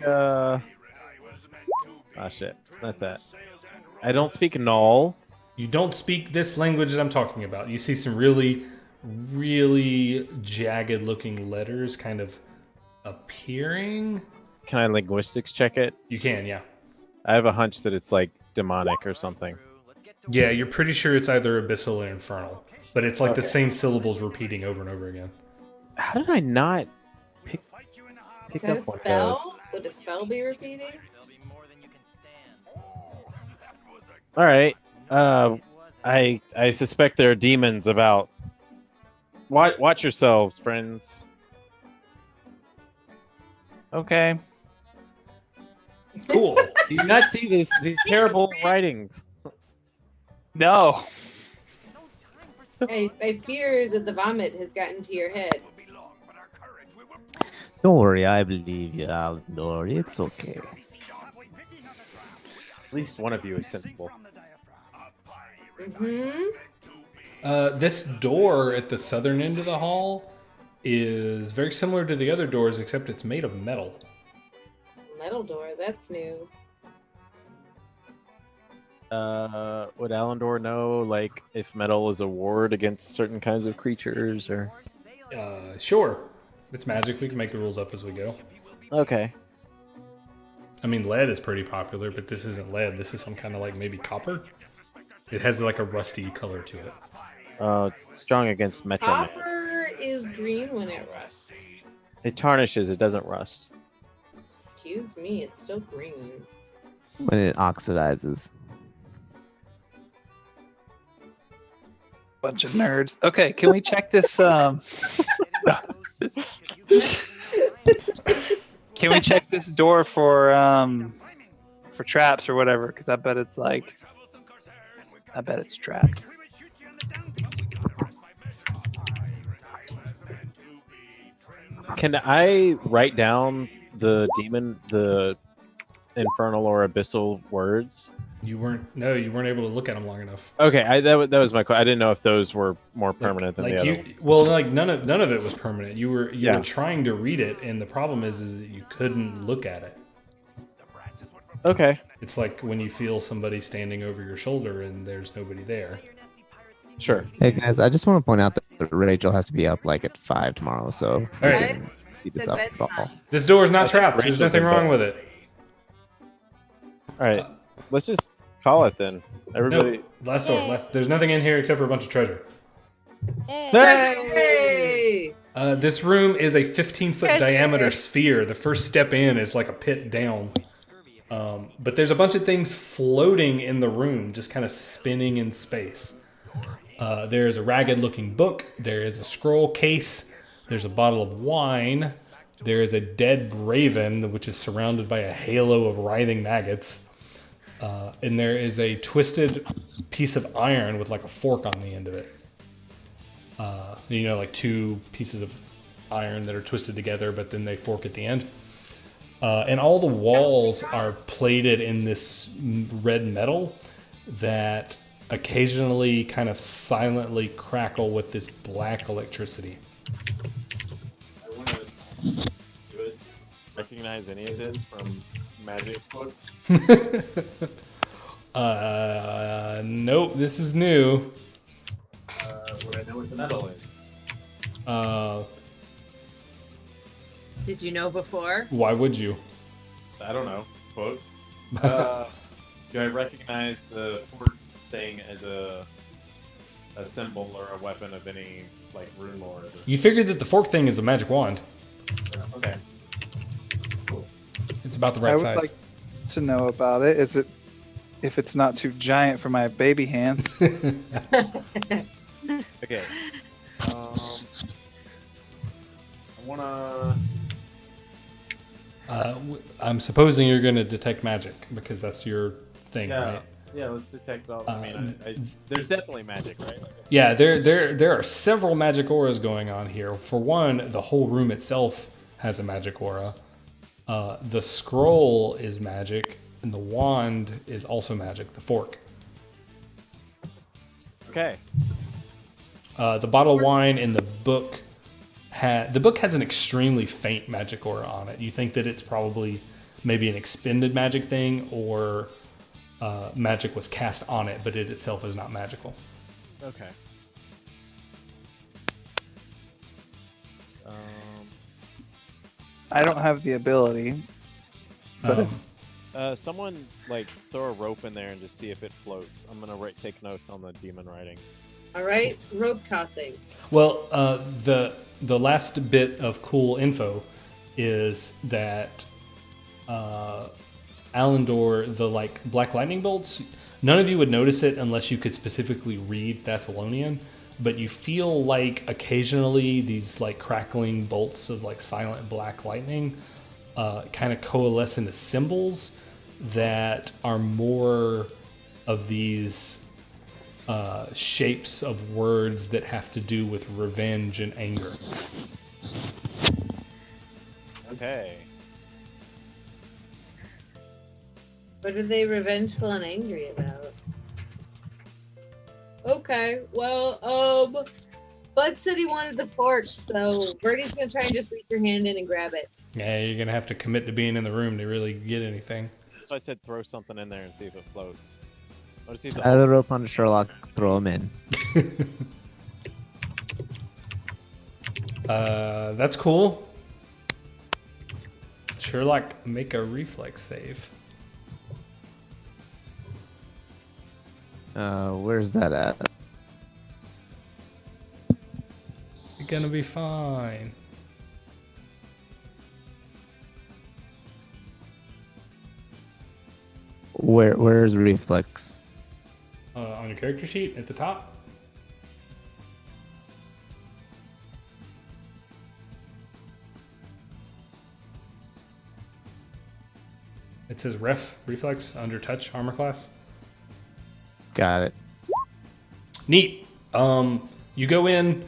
Shit, not that. I don't speak Null. You don't speak this language that I'm talking about. You see some really, really jagged looking letters kind of appearing. Can I linguistics check it? You can, yeah. I have a hunch that it's like demonic or something. Yeah, you're pretty sure it's either abyssal or infernal. But it's like the same syllables repeating over and over again. How did I not pick Is that a up one of those? spell? Would a spell be repeating? All right. I suspect there are demons about. Watch yourselves, friends. Okay. Cool. Do you not see these terrible writings? No. I fear that the vomit has gotten to your head. Don't worry, I believe you, Alendor. It's okay. At least one of you is sensible. This door at the southern end of the hall is very similar to the other doors, except it's made of metal. Metal door, that's new. Would Alendor know, like, if metal is a ward against certain kinds of creatures, or? Sure. It's magic. We can make the rules up as we go. Okay. I mean, lead is pretty popular, but this isn't lead. This is some kind of like maybe copper. It has like a rusty color to it. Oh, it's strong against Metro Man. Copper is green when it rusts. It tarnishes. It doesn't rust. Excuse me, it's still green. When it oxidizes. Bunch of nerds. Okay, can we check this? Can we check this door for traps or whatever? Because I bet it's trapped. Can I write down the infernal or abyssal words? You weren't able to look at them long enough. Okay, that was my question. I didn't know if those were more permanent than the other ones. Well, like none of it was permanent. You were trying to read it, and the problem is that you couldn't look at it. Okay. It's like when you feel somebody standing over your shoulder and there's nobody there. Sure. Hey guys, I just want to point out that Rachel has to be up like at 5 tomorrow, so All we right. can keep this Said up bedtime. all. This door is not I think trapped. There's Rachel's nothing in wrong bed. with it. All right. Let's just call it then. Everybody. No, last door. There's nothing in here except for a bunch of treasure. Hey! This room is a 15-foot Treasure. diameter sphere. The first step in is like a pit down. But there's a bunch of things floating in the room, just kind of spinning in space. There's a ragged-looking book. There is a scroll case. There's a bottle of wine. There is a dead raven, which is surrounded by a halo of writhing maggots. And there is a twisted piece of iron with like a fork on the end of it. Like two pieces of iron that are twisted together, but then they fork at the end. And all the walls are plated in this red metal that occasionally kind of silently crackle with this black electricity. I want to recognize any of this from magic books. Nope, this is new. Would I know what the metal is? Did you know before? Why would you? I don't know. Books. Do I recognize the fork thing as a symbol or a weapon of any like Runelords? Or... You figured that the fork thing is a magic wand. Okay. It's about the I right would size. like to know about it. Is it if it's not too giant for my baby hands? Okay. I wanna. I'm supposing you're going to detect magic because that's your thing, Yeah. right? Yeah. Let's detect all. There's definitely magic, right? Yeah, there are several magic auras going on here. For one, the whole room itself has a magic aura. The scroll is magic, and the wand is also magic. The fork. Okay. The bottle of wine in the book has an extremely faint magic aura on it. You think that it's probably maybe an expended magic thing, or magic was cast on it, but it itself is not magical. Okay. I don't have the ability. But Someone like throw a rope in there and just see if it floats. I'm gonna take notes on the demon writing. All right, rope tossing. Well, the last bit of cool info is that Alendor, the like black lightning bolts, none of you would notice it unless you could specifically read Thessalonian, but you feel like occasionally these like crackling bolts of like silent black lightning kind of coalesce into symbols that are more of these shapes of words that have to do with revenge and anger. Okay. What are they revengeful and angry about? Okay, well, Bud said he wanted the fork, so Birdie's gonna try and just reach your hand in and grab it. Yeah, you're gonna have to commit to being in the room to really get anything. So I said throw something in there and see if it floats. Or see if the Tie the rope onto Sherlock, throw him in. That's cool. Sherlock, make a reflex save. Where's that at? You're gonna be fine. Where's reflex? On your character sheet at the top. It says reflex under touch armor class. Got it. Neat. You go in,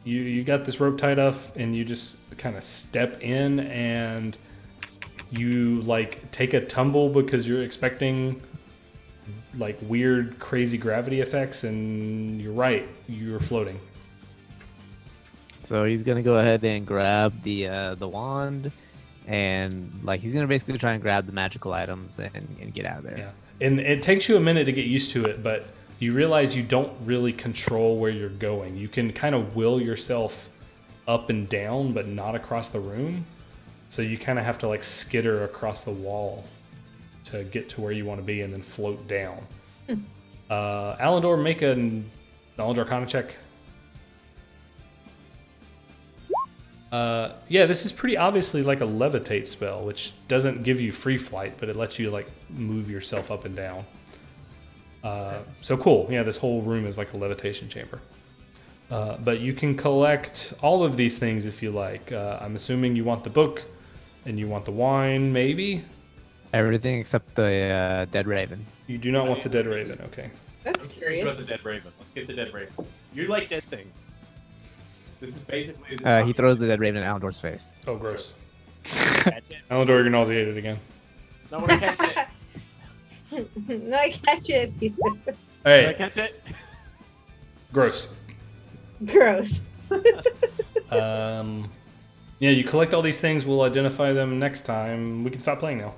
you got this rope tied up, and you just kind of step in, and you like take a tumble because you're expecting like weird, crazy gravity effects, and you're right, you're floating. So he's gonna go ahead and grab the wand, and like he's gonna basically try and grab the magical items and get out of there. Yeah, and it takes you a minute to get used to it, but you realize you don't really control where you're going. You can kind of will yourself up and down, but not across the room. So you kind of have to like skitter across the wall to get to where you want to be and then float down. Alandor, make a knowledge arcana check. Yeah, this is pretty obviously like a levitate spell, which doesn't give you free flight, but it lets you like move yourself up and down. So cool. Yeah, this whole room is like a levitation chamber. But you can collect all of these things if you like. I'm assuming you want the book and you want the wine, maybe? Everything except the dead raven. You do not want the dead raven, okay. That's Let's curious. go with the dead raven. Let's get the dead raven. You like dead things. This is basically. He throws the dead raven in Alandor's face. Oh, gross. Catch it. Alandor, you're nauseated again. No, we're gonna catch it. No, I catch it. He said. All Did I right, catch it? gross. Gross. Yeah, you collect all these things. We'll identify them next time. We can stop playing now.